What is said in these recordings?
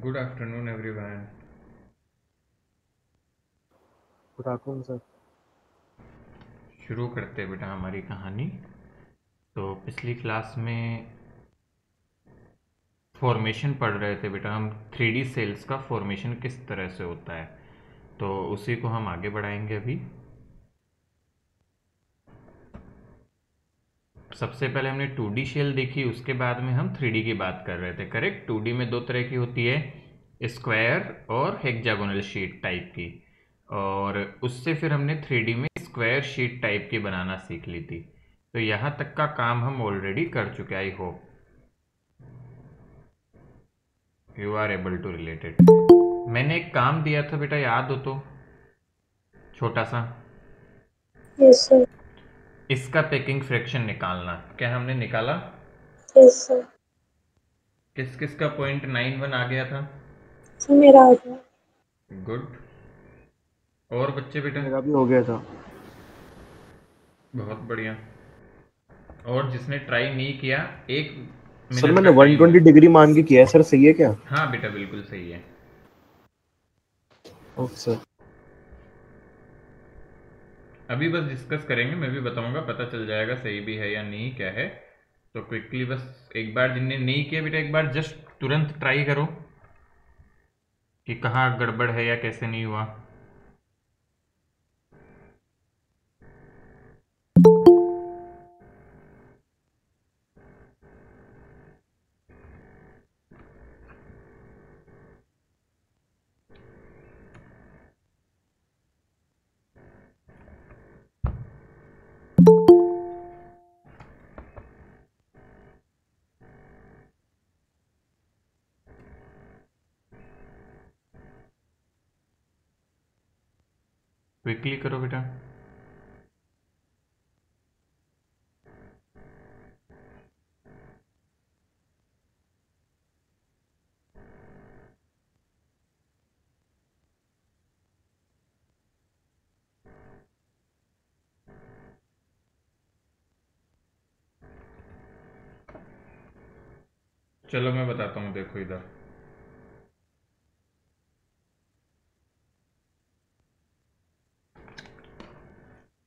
Good afternoon, everyone. Good afternoon sir. शुरू करते हैं बेटा हमारी कहानी। तो पिछली क्लास में फॉर्मेशन पढ़ रहे थे बेटा हम। 3D सेल्स का फॉर्मेशन किस तरह से होता है, तो उसी को हम आगे बढ़ाएंगे अभी। सबसे पहले हमने 2D शेल देखी, उसके बाद में हम 3D की बात कर रहे थे। करेक्ट। 2D में दो तरह की होती है, स्क्वायर और हेक्सागोनल शीट टाइप की। और उससे फिर हमने 3D में स्क्वायर शीट टाइप की बनाना सीख ली थी। तो यहाँ तक का काम हम ऑलरेडी कर चुके, I hope you are able to relate it. मैंने एक काम दिया था बेटा, याद हो तो, छोटा सा। Yes sir. इसका पेकिंग फ्रैक्शन निकालना। क्या हमने निकाला? Yes sir. किस किस का 0.91 आ गया था? सर मेरा आ गया। गुड। और बच्चे बेटा? मेरा भी हो गया था। बहुत बढ़िया। और जिसने ट्राई नहीं किया, एक सर मिनट का मैंने टाइम है। 120 डिग्री मान के किया है सर, सही है क्या? हाँ बेटा बिल्कुल सही है। Okay sir. अभी बस डिस्कस करेंगे, मैं भी बताऊंगा, पता चल जाएगा सही भी है या नहीं क्या है। तो क्विकली बस एक बार, जिनने नहीं किया बेटा, एक बार जस्ट तुरंत ट्राई करो कि कहाँ गड़बड़ है या कैसे नहीं हुआ। क्विकली करो बेटा। चलो मैं बताता हूँ, देखो इधर।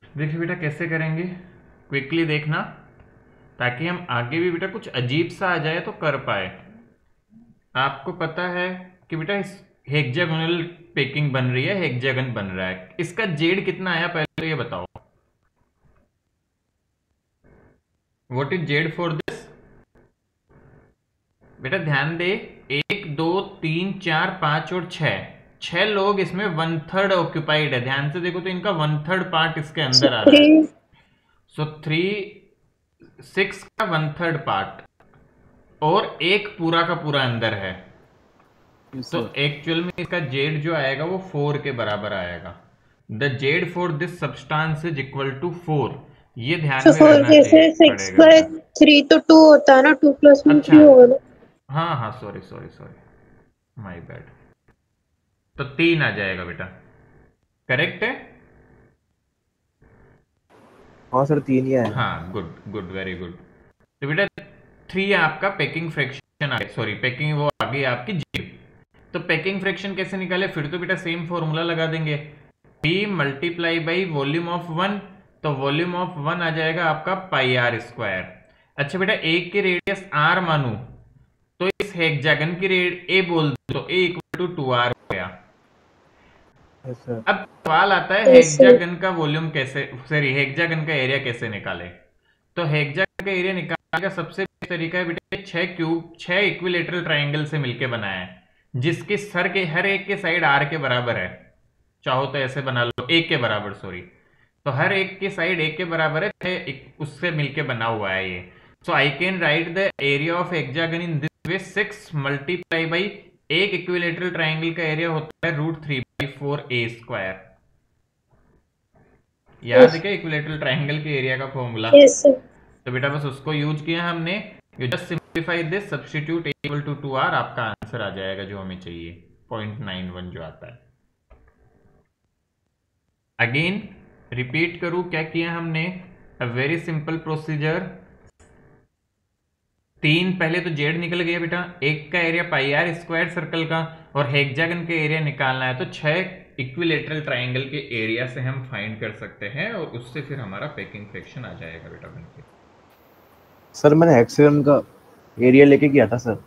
देखिए बेटा कैसे करेंगे, क्विकली देखना, ताकि हम आगे भी बेटा कुछ अजीब सा आ जाए तो कर पाए। आपको पता है कि बेटा इस हेक्सागोनल पेकिंग बन रही है, हेक्सागन बन रहा है। इसका जेड कितना आया पहले तो ये बताओ। What is Z for this? बेटा ध्यान दे, 1 2 3 4 5 और 6, 6 लोग इसमें 1/3 ऑक्यूपाइड है। ध्यान से देखो तो इनका 1/3 पार्ट इसके सर अंदर आ रहा थ्री। है। सो 3 6 का 1/3 पार्ट, और एक पूरा का पूरा अंदर है। यस तो सर। एक्चुअल में इसका जेड जो आएगा वो 4 के बराबर आएगा। The Z for this substance is equal to 4। ये ध्यान सर में फोर रहना चाहिए, जैसे सिक्स पड़ेगा बाय बेटा। थ्री तो टू होता है ना, 2 + 1 3 अच्छा, होगा ना। हाँ हाँ, sorry sorry sorry, my bad. तो 3 आ जाएगा बेटा। करेक्ट है। हाँ सर, 3 ही आएगा। हाँ गुड गुड, वेरी गुड। तो बेटा 3 आपका पेकिंग फ्रैक्शन आ गया, सॉरी पेकिंग वो आ गई आपकी जेड। तो पैकिंग फ्रैक्शन कैसे निकाले? फिर तो बेटा सेम फॉर्मूला लगा देंगे, P multiply by volume of 1। तो वॉल्यूम ऑफ 1 आ जाएगा आपका पाई आर स्क्वायर। अच्छा बेटा, एक की रेडियस आर मानू तो इस हेक्सागन की रेड ए बोल दो, तो ए इक्वल टू 2r हो गया। Yes sir. अब सवाल आता है यस सर। हेक्सागन का वॉल्यूम कैसे, सॉरी हेक्सागन का एरिया कैसे निकाले। तो हेक्सागन का एरिया निकालने का सबसे बेस्ट तरीका है बेटा, 6 इक्विलेटरल ट्राइंगल से मिलके बनाया है, जिसके सर के हर एक के साइड आर के बराबर है। चाहो तो ऐसे बना लो, एक के बराबर, सॉरी। तो हर एक की साइड एक के बराबर है, उससे मिलके बना हुआ है ये। So I can write the area of hexagon in this way, 6 multiply by एक इक्विलेटरल ट्राइंगल का एरिया होता है √3/4a²। याद यस। है क्या इक्विलेटरल ट्राइंगल के एरिया का फॉर्मूला? Yes sir. तो बेटा बस उसको यूज किया हमने। You just simplify this, substitute equal to 2r, आपका आंसर आ जाएगा जो हमें चाहिए, 0.91 जो आता है। अगेन रिपीट करूं क्या किया हमने? A very simple procedure. तीन, पहले तो जेड निकल गया बेटा, एक का area pi r square circle का, और हेक्सागन का एरिया निकालना है तो 6 इक्विलेटरल ट्राइंगल के एरिया से हम फाइंड कर सकते हैं, और उससे फिर हमारा पेकिंग फ्रैक्शन आ जाएगा बेटा बनके। सर मैंने हेक्सागन का एरिया लेके किया था सर।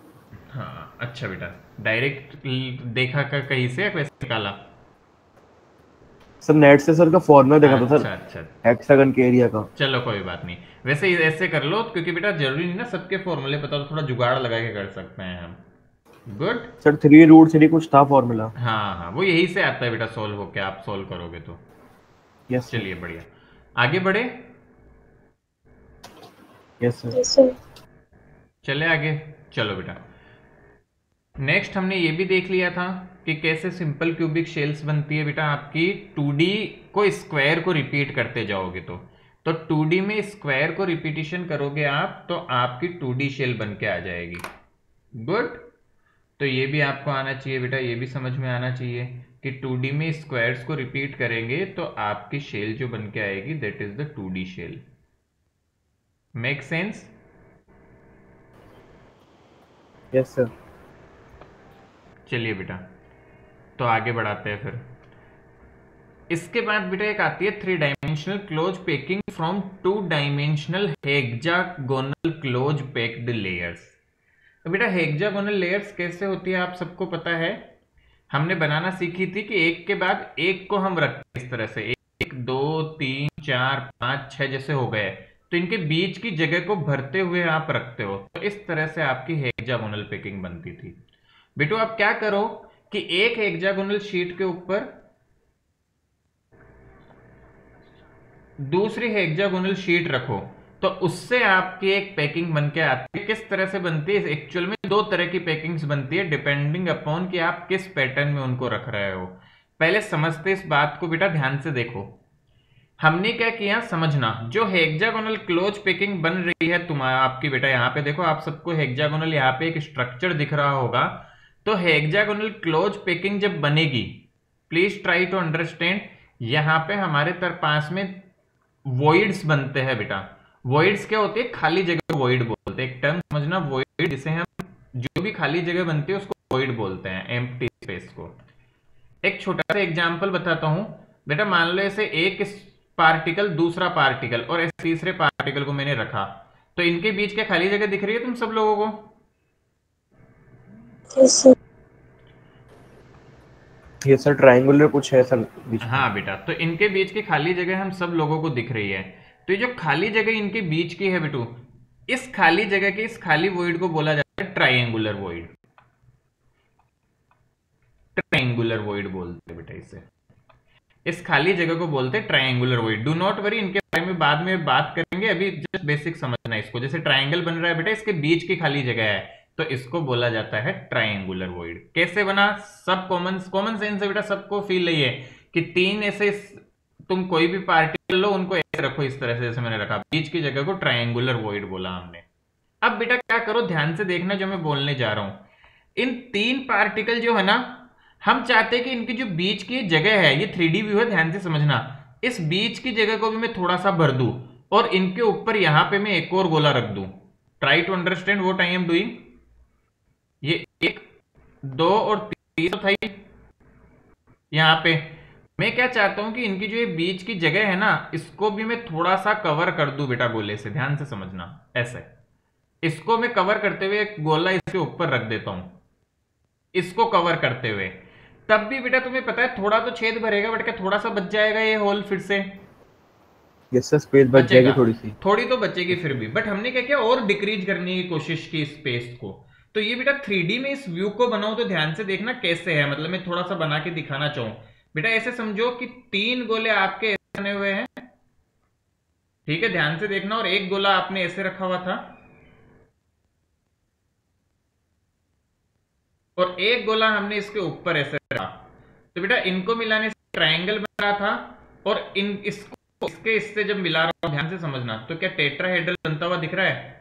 हाँ अच्छा बेटा, डायरेक्ट देखा का कहीं से वैसे निकाला? सर नेट से सर का फॉर्मूला देखा था सर, अच्छा, हेक्सागन के एरिया का। चलो कोई बात नहीं, वैसे ऐसे कर लो, क्योंकि बेटा जरूरी नहीं ना सबके फॉर्मूले पता, तो थोड़ा जुगाड़ लगा के कर सकते हैं हम। गुड सर 3√3 कुछ था फॉर्मूला। हाँ, वो यही से आता है बेटा, सोल्व होके आप सोल्व करोगे तो। Yes sir. चलिए बढ़िया, आगे बढ़े। Yes sir. Yes sir. चले आगे, चलो बेटा। नेक्स्ट हमने ये भी देख लिया था कि कैसे सिंपल क्यूबिक शेल्स बनती है बेटा आपकी। 2D को स्क्वायर को रिपीट करते जाओगे तो 2D में स्क्वायर को रिपीटिशन करोगे आप तो आपकी 2D शेल बन के आ जाएगी। गुड, तो ये भी आपको आना चाहिए बेटा, ये भी समझ में आना चाहिए कि 2D में स्क्वायर्स को रिपीट करेंगे तो आपकी शेल जो बन के आएगी that is the 2D shell. Make sense? Yes sir. चलिए बेटा, तो आगे बढ़ाते हैं फिर। इसके बाद बेटा एक आती है 3 dimensional close packing from 2 dimensional hexagonal close packed layers. तो बेटा हेक्सागोनल लेयर्स कैसे होती है आप सबको पता है, हमने बनाना सीखी थी कि एक के बाद एक को हम रखते हैं इस तरह से, 1 2 3 4 5 6 जैसे हो गए, तो इनके बीच की जगह को भरते हुए आप रखते हो, तो इस तरह से आपकी हेक्सागोनल पेकिंग बनती थी। बेटू आप क्या करो कि एक हेक्सागोनल शीट के ऊपर दूसरी हेक्सागोनल शीट रखो, तो उससे आपकी एक पैकिंग बन के आती है। किस तरह से बनती है, एक्चुअल में 2 तरह की पैकिंग्स बनती है डिपेंडिंग अपॉन कि आप किस पैटर्न में उनको रख रहे हो। पहले समझते इस बात को बेटा, ध्यान से देखो। हमने क्या किया समझना, जो हेक्सागोनल क्लोज पैकिंग बन रही है तुम्हारा आपकी बेटा, यहाँ पे देखो आप सबको हेक्सागोनल यहाँ पे एक स्ट्रक्चर दिख रहा होगा, तो हेक्सागोनल क्लोज पैकिंग जब बनेगी, प्लीज ट्राई टू अंडरस्टैंड, यहाँ पे हमारे पास में वॉइड्स बनते हैं बेटा। वॉइड्स क्या होते हैं, खाली जगह वॉइड बोलते हैं, एक टर्म समझना वॉइड, जिसे हम जो भी खाली जगह बनती है उसको वॉइड बोलते हैं, एम्प्टी स्पेस को। एक छोटा सा एग्जांपल बताता हूं बेटा, मान लो ऐसे एक पार्टिकल दूसरा पार्टिकल और ऐसे तीसरे पार्टिकल को मैंने रखा, तो इनके बीच क्या खाली जगह दिख रही है तुम सब लोगों को? Yes sir. ये सर ट्रायंगुलर कुछ है सर बीच में। हाँ बेटा, तो इनके बीच की खाली जगह हम सब लोगों को दिख रही है, तो ये जो खाली जगह इनके बीच की है बेटू, इस खाली जगह के इस खाली वॉइड को बोला जाता है ट्रायंगुलर वॉइड। ट्रायंगुलर वॉइड बोलते हैं बेटा इसे, इस खाली जगह को बोलते हैं triangular void. Do not worry, इनके बारे में बाद में बात करेंगे, अभी जस्ट बेसिक समझना इसको। जैसे ट्रायंगल बन रहा है बेटा, इसके बीच की खाली जगह है, तो इसको बोला जाता है ट्रायंगुलर वॉइड। कैसे बना, सब कॉमन सेंस है बेटा, सबको फील नहीं है कि 3 ऐसे तुम कोई भी पार्टिकल लो, उनको ऐसे रखो इस तरह से जैसे मैंने रखा, बीच की जगह को ट्रायंगुलर वॉइड बोला हमने। अब बेटा क्या करो, ध्यान से देखना जो मैं बोलने जा रहा हूं। इन 3 पार्टिकल जो है ना, हम चाहते हैं कि इनकी जो बीच की जगह है, ये 3D व्यू है, ध्यान से समझना, इस बीच की जगह को भी मैं थोड़ा सा भर दूं और इनके ऊपर यहां पे मैं एक और गोला रख दूं। Try to understand what I am doing. ये 1 2 और 3 तो था ही, यहां पे मैं क्या चाहता हूं कि इनकी जो ये बीच की जगह है ना, इसको भी मैं थोड़ा सा कवर कर दूं बेटा गोले से, ध्यान से समझना। ऐसे इसको मैं कवर करते हुए एक गोला इसके ऊपर रख देता हूं, इसको कवर करते हुए, तब भी बेटा तुम्हें पता है थोड़ा तो छेद भरेगा, बट क्या थोड़ा सा बच जाएगा ये होल फिर से? यस सर, स्पेस बच जाएगी थोड़ी सी, थोड़ी तो बचेगी फिर भी, बट हमने क्या किया और डिक्रीज करने की कोशिश की स्पेस को। तो ये बेटा 3D में इस व्यू को बनाओ तो ध्यान से देखना कैसे है, मतलब मैं थोड़ा सा बना के दिखाना चाहूं बेटा। ऐसे समझो कि 3 गोले आपके ऐसे बने हुए हैं, ठीक है, ध्यान से देखना, और एक गोला आपने ऐसे रखा हुआ था और एक गोला हमने इसके ऊपर ऐसे रखा, तो बेटा इनको मिलाने से ट्रायंगल बन रहा था, और इसको इसके इससे जब मिला रहा हूं, ध्यान से समझना, तो क्या टेट्राहेड्रल बनता हुआ दिख रहा है?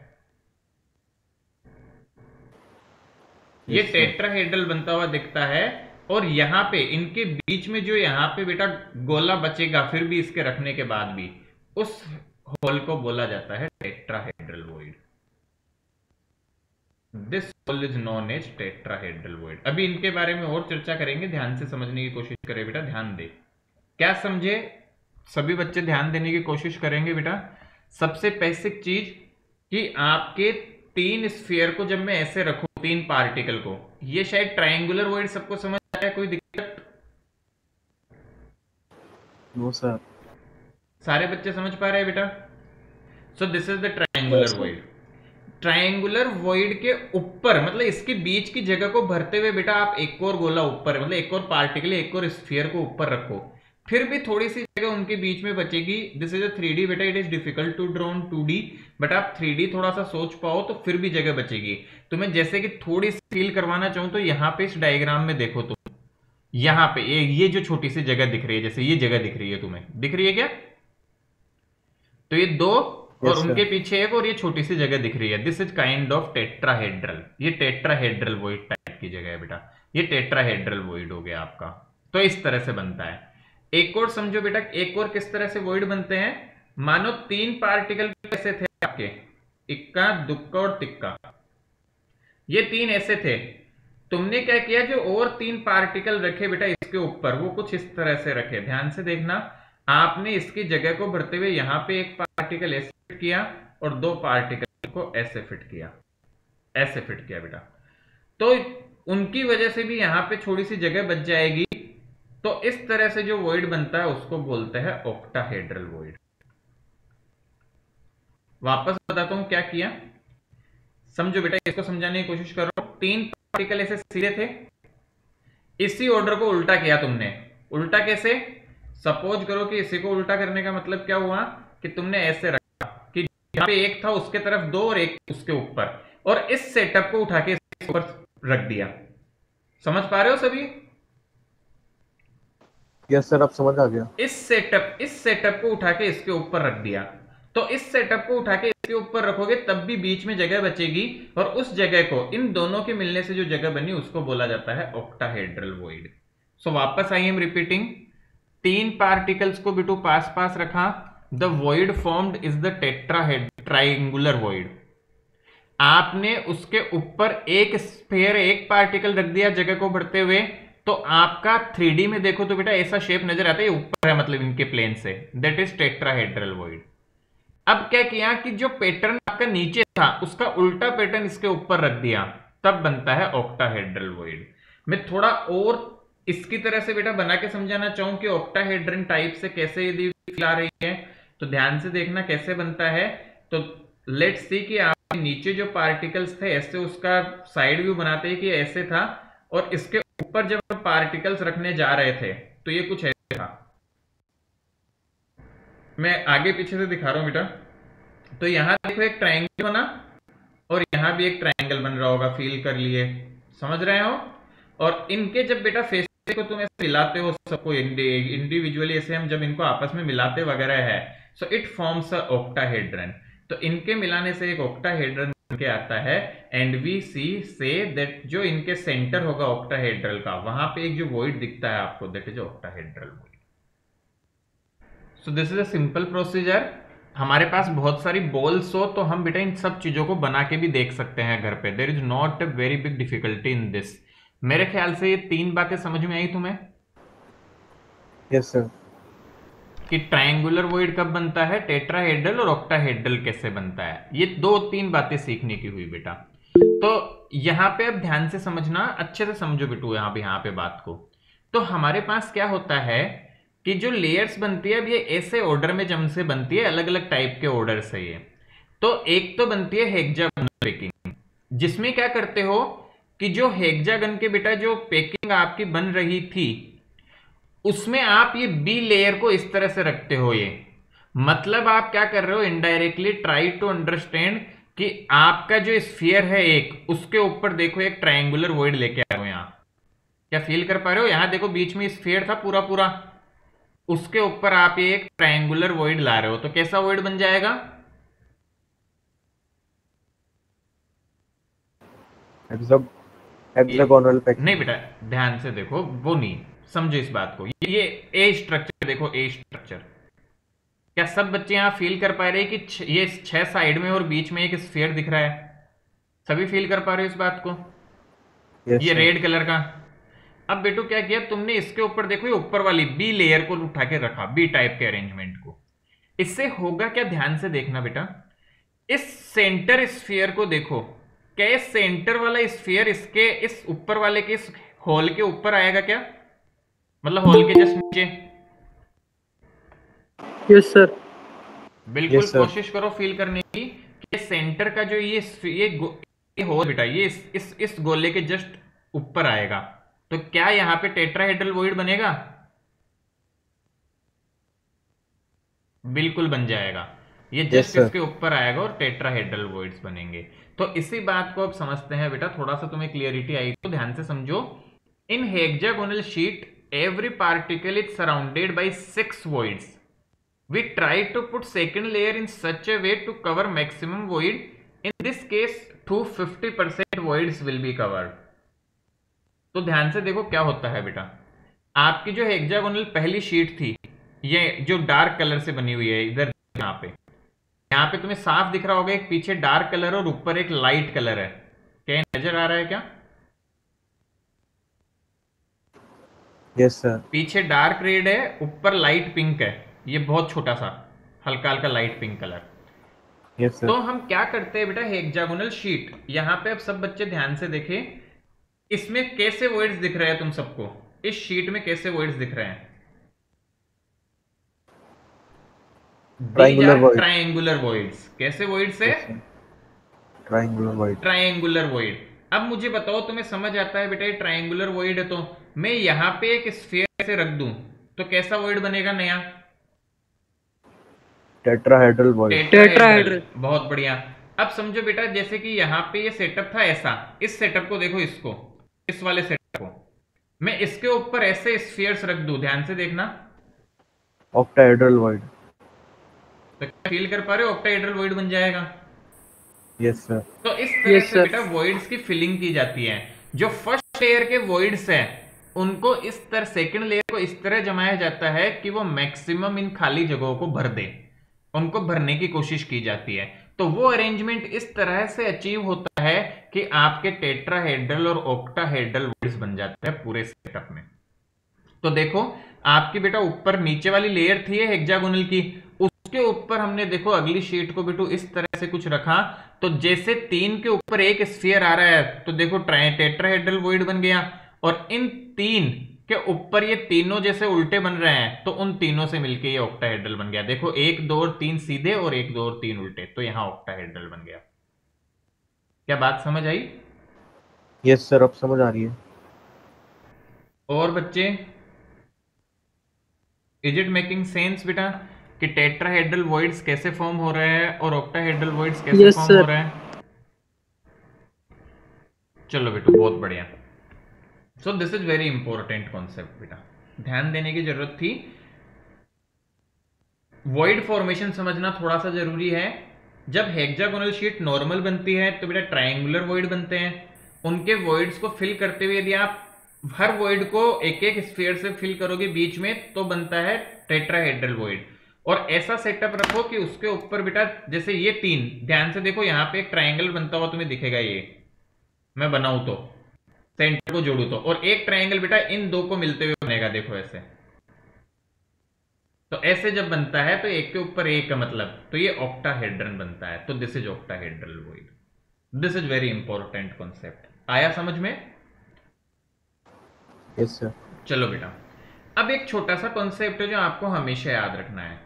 ये टेट्राहेड्रल बनता हुआ दिखता है, और यहां पे इनके बीच में जो यहां पे बेटा गोला बचेगा फिर भी इसके रखने के बाद भी, उस होल को बोला जाता है tetrahedral void. This hole is known as tetrahedral void. अभी इनके बारे में और चर्चा करेंगे, ध्यान से समझने की कोशिश करें बेटा, ध्यान दे। क्या समझे सभी बच्चे, ध्यान देने की कोशिश करेंगे बेटा। सबसे बेसिक चीज कि आपके तीन स्फीयर को जब मैं ऐसे रखूं, तीन पार्टिकल को, ये शायद ट्रायंगुलर वॉइड सबको समझ आया, कोई दिक्कत? No sir. सारे बच्चे समझ पा रहे हैं बेटा? So this is the triangular Yes, sir. Void. Triangular void के ऊपर मतलब इसके बीच की जगह को भरते हुए बेटा आप एक और गोला ऊपर, मतलब एक और पार्टिकल, एक और स्फीयर को ऊपर रखो, फिर भी थोड़ी सी जगह उनके बीच में बचेगी। दिस इज अ 3D बेटा, it is difficult to draw 2D, but आप 3D थोड़ा सा सोच पाओ तो फिर भी जगह बचेगी। तो मैं जैसे कि थोड़ी सी फील करवाना चाहूं तो यहाँ पे इस डायग्राम में देखो तुम, यहाँ पे ये जो छोटी सी जगह दिख रही है, जैसे ये जगह दिख रही है तुम्हें, दिख रही है क्या? तो ये दो और Yes, उनके sir. पीछे एक और ये छोटी सी जगह दिख रही है, this is kind of tetrahedral. ये टेट्राहेड्रल वॉइड टाइप की जगह है बेटा, ये टेट्राहेड्रल वॉइड हो गया आपका। तो इस तरह से बनता है। एक और समझो बेटा, एक और किस तरह से वॉइड बनते हैं। मानो तीन पार्टिकल कैसे थे आपके, इक्का दुक्का और तिक्का, ये तीन ऐसे थे। तुमने क्या किया, जो और तीन पार्टिकल रखे बेटा इसके ऊपर, वो कुछ इस तरह से रखे, ध्यान से देखना। आपने इसकी जगह को भरते हुए यहां पे एक पार्टिकल ऐसे फिट किया और दो पार्टिकल को ऐसे फिट किया, ऐसे फिट किया बेटा। तो उनकी वजह से भी यहां पे थोड़ी सी जगह बच जाएगी। तो इस तरह से जो वॉइड बनता है उसको बोलते हैं ऑक्टाहेड्रल वॉइड। वापस बताता हूं क्या किया, समझो बेटा, इसको समझाने की कोशिश कर रहा हूं। तीन पार्टिकल ऐसे सीधे थे, इसी ऑर्डर को उल्टा किया तुमने। उल्टा कैसे? सपोज करो कि इसी को उल्टा करने का मतलब क्या हुआ कि तुमने ऐसे रखा कि यहां पे एक था उसके तरफ दो और एक उसके ऊपर, और इस सेटअप को उठा के इसके ऊपर रख दिया। समझ पा रहे हो सभी? यस सर, अब समझ आ गया। इस सेटअप को उठा के इसके ऊपर रख दिया। तो इस सेटअप को उठा के इसके ऊपर रखोगे तब भी बीच में जगह बचेगी, और उस जगह को, इन दोनों के मिलने से जो जगह बनी उसको बोला जाता है ऑक्टाहेड्रल वॉइड। सो वापस आई एम रिपीटिंग, तीन पार्टिकल्स को बिटू पास पास रखा, the void formed is the triangular void. आपने उसके ऊपर एक स्फीयर, एक पार्टिकल रख दिया जगह को बढ़ते हुए, तो आपका 3D में देखो तो बेटा ऐसा शेप नजर आता है, ये ऊपर है मतलब इनके प्लेन से, दैट इज टेट्राहेड्रल वॉइड। अब क्या किया कि जो पैटर्न आपका नीचे था उसका उल्टा पैटर्न इसके ऊपर रख दिया, तब बनता है ऑक्टाहेड्रल वॉइड। मैं थोड़ा और इसकी तरह से बेटा बना के समझाना चाहूं कि ऑक्टाहेड्रन टाइप से कैसे यदि आ रही है, तो ध्यान से देखना कैसे बनता है। तो लेट्स सी कि आप नीचे जो पार्टिकल्स थे ऐसे उसका साइड व्यू बनाते हैं कि ऐसे था, और इसके ऊपर जब हम पार्टिकल्स रखने जा रहे थे तो ये कुछ ऐसे था। मैं आगे पीछे से दिखा रहा हूं बेटा। तो यहां देखो एक ट्रायंगल बना, और यहां भी एक ट्रायंगल बन रहा होगा, फील कर लिए, समझ रहे हो? और इनके जब बेटा फेस को तुम ऐसे मिलाते हो सबको इंडिविजुअली, ऐसे हम जब इनको आपस में मिलाते वगैरह है, so it forms a octahedron. तो इनके मिलाने से एक ऑक्टाहेड्रन के आता है, and we C say that जो इनके सेंटर होगा ऑक्टाहेड्रल का, वहां पे एक जो वॉइड दिखता है आपको, that is octahedral void. So this is a simple procedure. हमारे पास बहुत सारी बॉल्स हो तो हम बेटा इन सब चीजों को बना के भी देख सकते हैं घर पे, there is not a very big difficulty in this. मेरे ख्याल से ये तीन बातें समझ में आई तुम्हें? Yes sir. कि ट्रायंगुलर वॉइड कब बनता है, टेट्राहेड्रल और ऑक्टाहेड्रल कैसे बनता है, ये दो तीन बातें सीखने की हुई बेटा। तो यहां पे अब ध्यान से समझना, अच्छे से समझो बेटू यहाँ पे बात को। तो हमारे पास क्या होता है कि जो लेयर्स बनती है, अब ये ऐसे ऑर्डर में जम से बनती है, अलग अलग टाइप के ऑर्डर से ये। तो एक तो बनती है हेक्सागोनल पैकिंग, जिसमें क्या करते हो कि जो हेक्सागन के बेटा जो पैकिंग आपकी बन रही थी उसमें आप ये बी लेयर को इस तरह से रखते हो। ये मतलब आप क्या कर रहे हो, इनडायरेक्टली ट्राई टू अंडरस्टैंड कि आपका जो स्फीयर है एक, उसके ऊपर देखो एक ट्रायंगुलर वॉइड लेके आ रहे हो। यहां क्या फील कर पा रहे हो? यहां देखो बीच में स्फीयर था पूरा पूरा, उसके ऊपर आप ये एक ट्रायंगुलर वॉइड ला रहे हो, तो कैसा वॉइड बन जाएगा? Hexagonal packing. नहीं बेटा ध्यान से देखो, वो नहीं, समझो इस बात को। ये ए स्ट्रक्चर देखो, ए स्ट्रक्चर, क्या सब बच्चे यहां फील कर पा रहे हैं कि ये 6 साइड में और बीच में एक स्फीयर दिख रहा है? सभी फील कर पा रहे हो इस बात को? यस ये सर। रेड कलर का। अब बेटू क्या किया तुमने, इसके ऊपर देखो ये ऊपर वाली बी लेयर को उठा के रखा, बी टाइप के अरेंजमेंट को। इससे होगा क्या, ध्यान से देखना बेटा, इस सेंटर स्फीयर को देखो, क्या ये सेंटर वाला स्फीयर इसके इस ऊपर वाले के इस होल के ऊपर आएगा क्या, मतलब होल के जस्ट नीचे? Yes sir. बिल्कुल यस सर। कोशिश करो फील करने की कि सेंटर का जो ये होल बेटा, ये इस गोले के जस्ट ऊपर आएगा, तो क्या यहां पे टेट्राहेड्रल वॉइड बनेगा? बिल्कुल बन जाएगा, ये यस जस्ट सर। इसके ऊपर आएगा और टेट्राहेड्रल वॉइड्स बनेंगे। तो इसी बात को अब समझते हैं बेटा, थोड़ा सा तुम्हें क्लियरिटी आई तो ध्यान से समझो। In hexagonal sheet every particle is surrounded by 6 voids. We try to put second layer in such a way to cover maximum void. In this case, 250% voids will be covered. तो ध्यान से देखो क्या होता है बेटा, आपकी जो हेक्सागोनल पहली शीट थी, ये जो डार्क कलर से बनी हुई है, इधर यहाँ पे तुम्हें साफ दिख रहा होगा, एक पीछे डार्क कलर और ऊपर एक लाइट कलर है, क्या नजर आ रहा है क्या? Yes sir. पीछे डार्क रेड है, ऊपर लाइट पिंक है, ये बहुत छोटा सा हल्का हल्का लाइट पिंक कलर। यस तो सर। हम क्या करते हैं बेटा, हेक्सागोनल शीट, यहां पे अब सब बच्चे ध्यान से देखें, इसमें कैसे वॉइड्स दिख रहे हैं तुम सबको, इस शीट में कैसे वॉइड्स दिख रहे हैं? Triangular void. Triangular voids. कैसे वॉइड्स है? Triangular void. Triangular void. अब मुझे बताओ, तुम्हें समझ आता है बेटा ये ट्रायंगुलर वॉइड है, तो मैं यहां पे एक स्फीयर से रख दूं तो कैसा वॉइड बनेगा नया? Tetrahedral void. टेट्राहेड्रल। बहुत बढ़िया। अब समझो बेटा, जैसे कि यहाँ पे ये सेटअप था ऐसा, इस सेटअप को देखो, इसको, इस वाले सेटअप को मैं इसके ऊपर ऐसे स्फीयर्स रख दूं, ध्यान से देखना, ऑक्टाहेड्रल वॉइड। तो फील कर पा रहे हो, ऑक्टाहेड्रल वॉइड बन जाएगा। Yes sir. तो इस तरह Yes, से sir. बेटा वॉइड्स की फिलिंग की जाती है। जो फर्स्ट लेयर के वॉइड्स हैं उनको इस तरह, सेकंड लेयर को इस तरह जमाया जाता है कि वो मैक्सिमम इन खाली जगहों को भर दे, उनको भरने की कोशिश की जाती है। तो वो अरेंजमेंट इस तरह से अचीव होता है कि आपके टेट्राहेड्रल और ऑक्टाहेड्रल वॉइड्स बन जाते हैं पूरे सेटअप में। तो देखो, आपकी बेटा ऊपर नीचे वाली लेयर थी हेक्सागोनल की, उसके ऊपर हमने देखो अगली शीट को बेटू इस तरह से कुछ रखा, तो जैसे 3 के ऊपर एक स्फीयर आ रहा है तो देखो टेट्राहेड्रल वॉइड बन गया, और इन 3 के ऊपर ये तीनों जैसे उल्टे बन रहे हैं तो उन तीनों से मिलके ये ऑक्टाहेड्रल बन गया। देखो 1 2 और 3 सीधे और 1 2 और 3 उल्टे, तो यहां ऑक्टाहेड्रल बन गया। क्या बात समझ आई? यस सर, अब समझ आ रही है। और बच्चे, इज इट मेकिंग सेंस बेटा कि टेट्राहेड्रल वॉइड्स कैसे फॉर्म हो रहे हैं और ऑक्टाहेड्रल वॉइड्स कैसे Yes, फॉर्म sir. हो रहे हैं? चलो बेटा, बहुत बढ़िया। सो this is very important concept बेटा, ध्यान देने की जरूरत थी। वॉइड फॉर्मेशन समझना थोड़ा सा जरूरी है। जब हेक्सागोनल शीट नॉर्मल बनती है तो बेटा ट्रायंगुलर वॉइड बनते हैं। उनके वॉइड्स को फिल करते हुए यदि आप हर वॉइड को एक एक स्फीयर से फिल करोगे बीच में, तो बनता है टेट्राहेड्रल वॉइड। और ऐसा सेटअप रखो कि उसके ऊपर बेटा, जैसे ये 3, ध्यान से देखो, यहां पे एक ट्रायंगल बनता हुआ तुम्हें दिखेगा, ये मैं बनाऊं तो सेंटर को जोड़ू तो, और एक ट्रायंगल बेटा इन 2 को मिलते हुए बनेगा, देखो ऐसे। तो ऐसे जब बनता है तो एक के ऊपर एक का मतलब, तो ये ऑक्टाहेड्रन बनता है। तो this is octahedral void. This is very important concept. आया समझ में? Yes sir. चलो बेटा, अब एक छोटा सा कॉन्सेप्ट है जो आपको हमेशा याद रखना है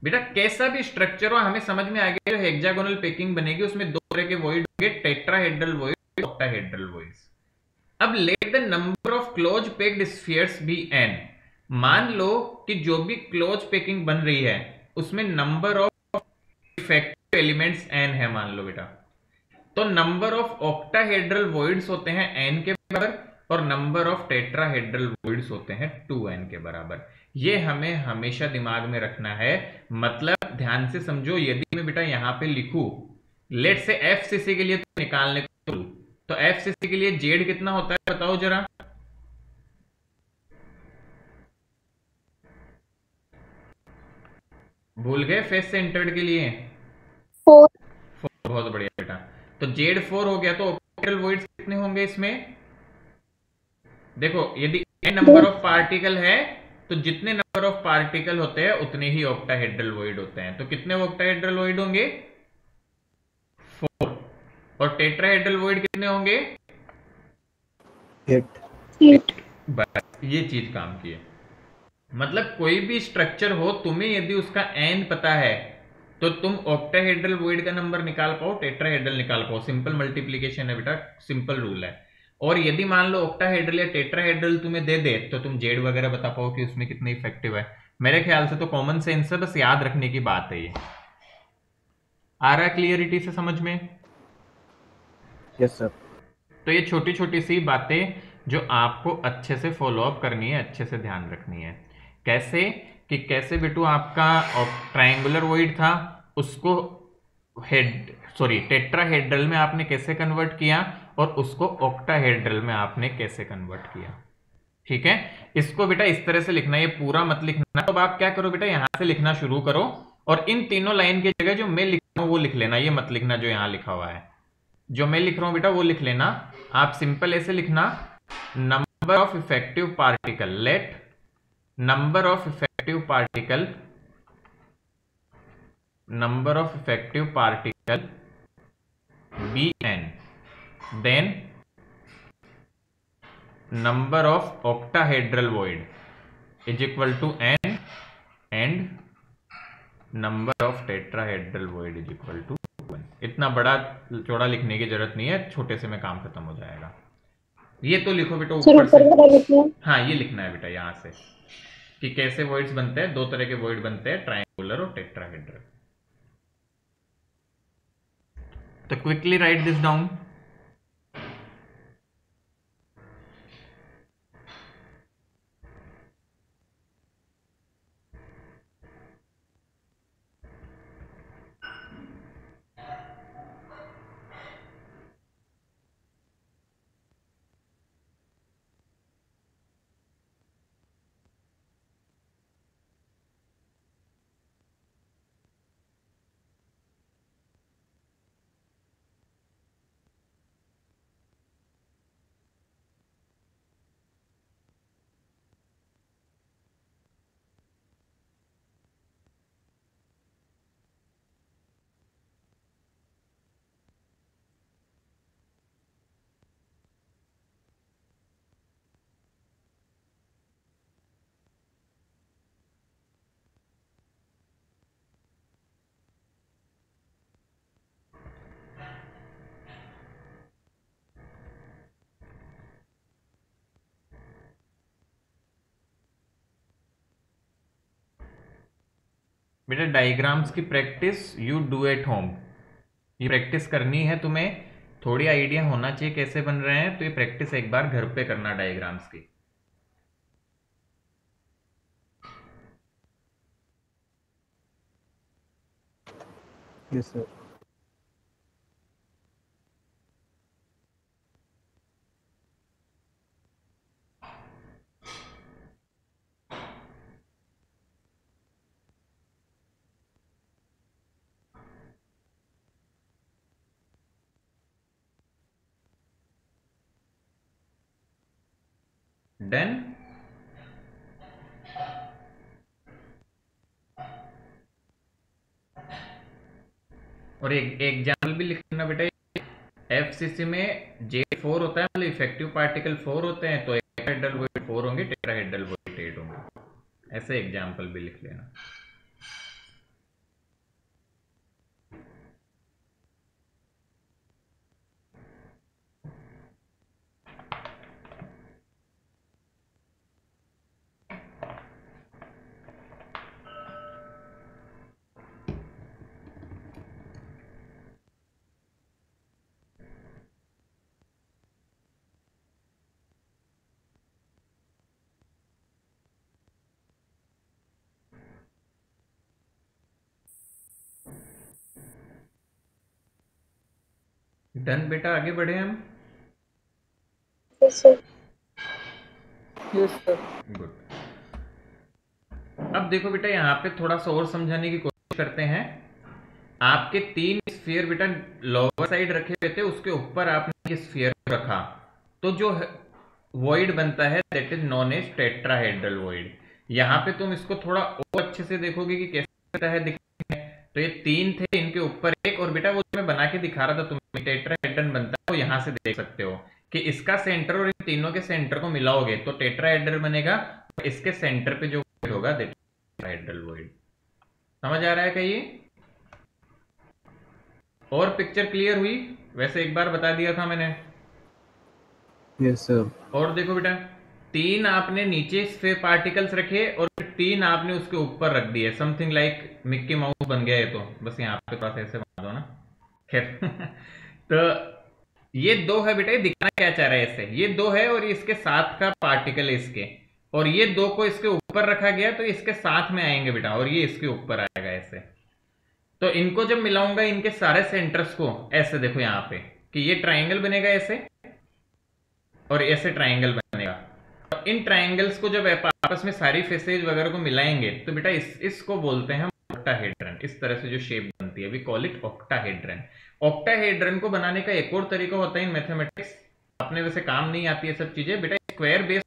बेटा, कैसा भी स्ट्रक्चर हो, हमें समझ में आ गया जो हेक्सागोनल पैकिंग बनेगी उसमें 2 तरह के वॉइड होंगे, टेट्राहेड्रल वॉइड, ऑक्टाहेड्रल वॉइड्स। अब let the number of close packed spheres be n। मान लो कि जो भी क्लोज पैकिंग बन रही है उसमें number of effective elements n है, मान लो बेटा। तो नंबर ऑफ ऑक्टाहेड्रल वॉइड्स होते हैं n के बराबर, और नंबर ऑफ टेट्राहेड्रल वॉइड्स होते हैं 2n के बराबर। ये हमें हमेशा दिमाग में रखना है। मतलब ध्यान से समझो, यदि मैं बेटा यहां पे लिखूं लेट से FCC के लिए तो निकालने को, तो FCC के लिए जेड कितना होता है बताओ जरा? भूल गए? फेस सेंटर्ड के लिए 4. बहुत बढ़िया बेटा। तो Z4 हो गया, तो ऑक्टाहेड्रल वॉइड्स कितने होंगे इसमें? देखो यदि n नंबर ऑफ पार्टिकल है तो जितने नंबर ऑफ पार्टिकल होते हैं उतने ही ऑक्टाहेड्रल वॉइड होते हैं। तो कितने ऑक्टाहेड्रल वॉइड होंगे? 4। और टेट्राहेड्रल वॉइड कितने होंगे? 8। 8। बस ये चीज काम की है। मतलब कोई भी स्ट्रक्चर हो, तुम्हें यदि उसका n पता है तो तुम ऑक्टाहेड्रल वॉइड का नंबर निकाल पाओ, टेट्राहेड्रल निकाल पाओ। सिंपल मल्टीप्लीकेशन है बेटा, सिंपल रूल है। और यदि मान लो ऑक्टाहेड्रल या टेट्राहेड्रल तुम्हें दे दे तो तुम जेड वगैरह बता पाओ कि उसमें कितने इफेक्टिव है। मेरे ख्याल से तो कॉमन सेंस है, बस याद रखने की बात है ये। आ रहा है क्लियरिटी से समझ में? Yes sir. तो ये छोटी छोटी सी बातें जो आपको अच्छे से फॉलो अप करनी है, अच्छे से ध्यान रखनी है। कैसे कि कैसे बेटू आपका ट्रायंगुलर वॉइड था, उसको टेट्राहेड्रल में आपने कैसे कन्वर्ट किया और उसको ऑक्टाहेड्रल में आपने कैसे कन्वर्ट किया। ठीक है, इसको बेटा इस तरह से लिखना, ये पूरा मत लिखना। तो आप क्या करो बेटा, यहां से लिखना शुरू करो और इन तीनों लाइन की जगह जो मैं लिख रहा हूं वो लिख लेना, ये मत लिखना जो यहां लिखा हुआ है। जो मैं लिख रहा हूं बेटा वो लिख लेना। आप सिंपल ऐसे लिखना, number of effective particle, let number of effective particle be N, then number of octahedral void is equal to N and number of tetrahedral void is equal to 1। इतना बड़ा चौड़ा लिखने की जरूरत नहीं है, छोटे से में काम खत्म हो जाएगा। ये तो लिखो बेटा ऊपर से। हाँ ये लिखना है बेटा यहां से कि कैसे वॉइड्स बनते हैं। 2 तरह के वॉइड बनते हैं, ट्रायंगुलर और टेट्राहेड्रल। तो क्विकली राइट दिस डाउन। बेटा डायग्राम्स की practice you do at home, ये प्रैक्टिस करनी है तुम्हें। थोड़ी आइडिया होना चाहिए कैसे बन रहे हैं, तो ये प्रैक्टिस एक बार घर पे करना डायग्राम्स की। Yes sir. डन। और एक एग्जाम्पल भी लिखना बेटा, एफसीसी में J4 होता है, मतलब इफेक्टिव पार्टिकल 4 होते हैं, तो हेड्रल वॉइड 4 होंगे, टेट्राहेड्रल वॉइड 8 होंगे। ऐसे एग्जाम्पल भी लिख लेना। डन बेटा, आगे बढ़े हम। Yes sir. गुड। अब देखो बेटा यहाँ पे थोड़ा सा और समझाने की कोशिश करते हैं। आपके 3 स्फीयर बेटा लोअर साइड रखे हुए थे, उसके ऊपर आपने ये स्फीयर रखा, तो जो वॉइड बनता है that is known as tetrahedral void. यहाँ पे तुम इसको थोड़ा और अच्छे से देखोगे कि कैसे लगता है दिखने में। तो ये 3 थे, इनके ऊपर एक, और बेटा वो मैं बना के दिखा रहा था तुम्हें टेट्राहेड्रन बनता है, वो यहाँ से देख सकते हो कि इसका सेंटर और इन तीनों के सेंटर को मिलाओगे तो टेट्राहेड्रल बनेगा। इसके सेंटर पे जो होगा दैट इज टेट्राहेड्रल वॉइड। समझ आ रहा है क्या ये? और पिक्चर क्लियर हुई? वैसे एक बार बता दिया था मैंने। Yes sir. और देखो बेटा, 3 आपने नीचे स्फीयर पार्टिकल्स रखे और 3 आपने उसके ऊपर रख दिए, समथिंग लाइक मिक्की माउस बन गया है। तो बस यहाँ पे पास ऐसे बना दो ना, खैर तो ये 2 है बेटा, ये दिखाना क्या चाह रहा है इससे, ये 2 है और इसके साथ का पार्टिकल है इसके, और ये 2 को इसके ऊपर रखा गया तो इसके साथ में आएंगे बेटा, और ये इसके ऊपर आएगा ऐसे। तो इनको जब मिलाऊंगा इनके सारे सेंटर्स को, ऐसे देखो यहाँ पे कि ये ट्राइंगल बनेगा ऐसे, और ऐसे ट्राइंगल बनेगा। तो इन ट्राइंगल्स को जब आपस में सारी फेसेज वगैरह को मिलाएंगे तो बेटा इसको बोलते हैं ऑक्टाहेड्रन। इस तरह से जो शेप बनती है we call it octahedron. Octahedron को बनाने का एक और तरीका होता है इन मैथमेटिक्स, आपने वैसे काम नहीं आती है सब चीजें बेटा। स्क्वायर बेस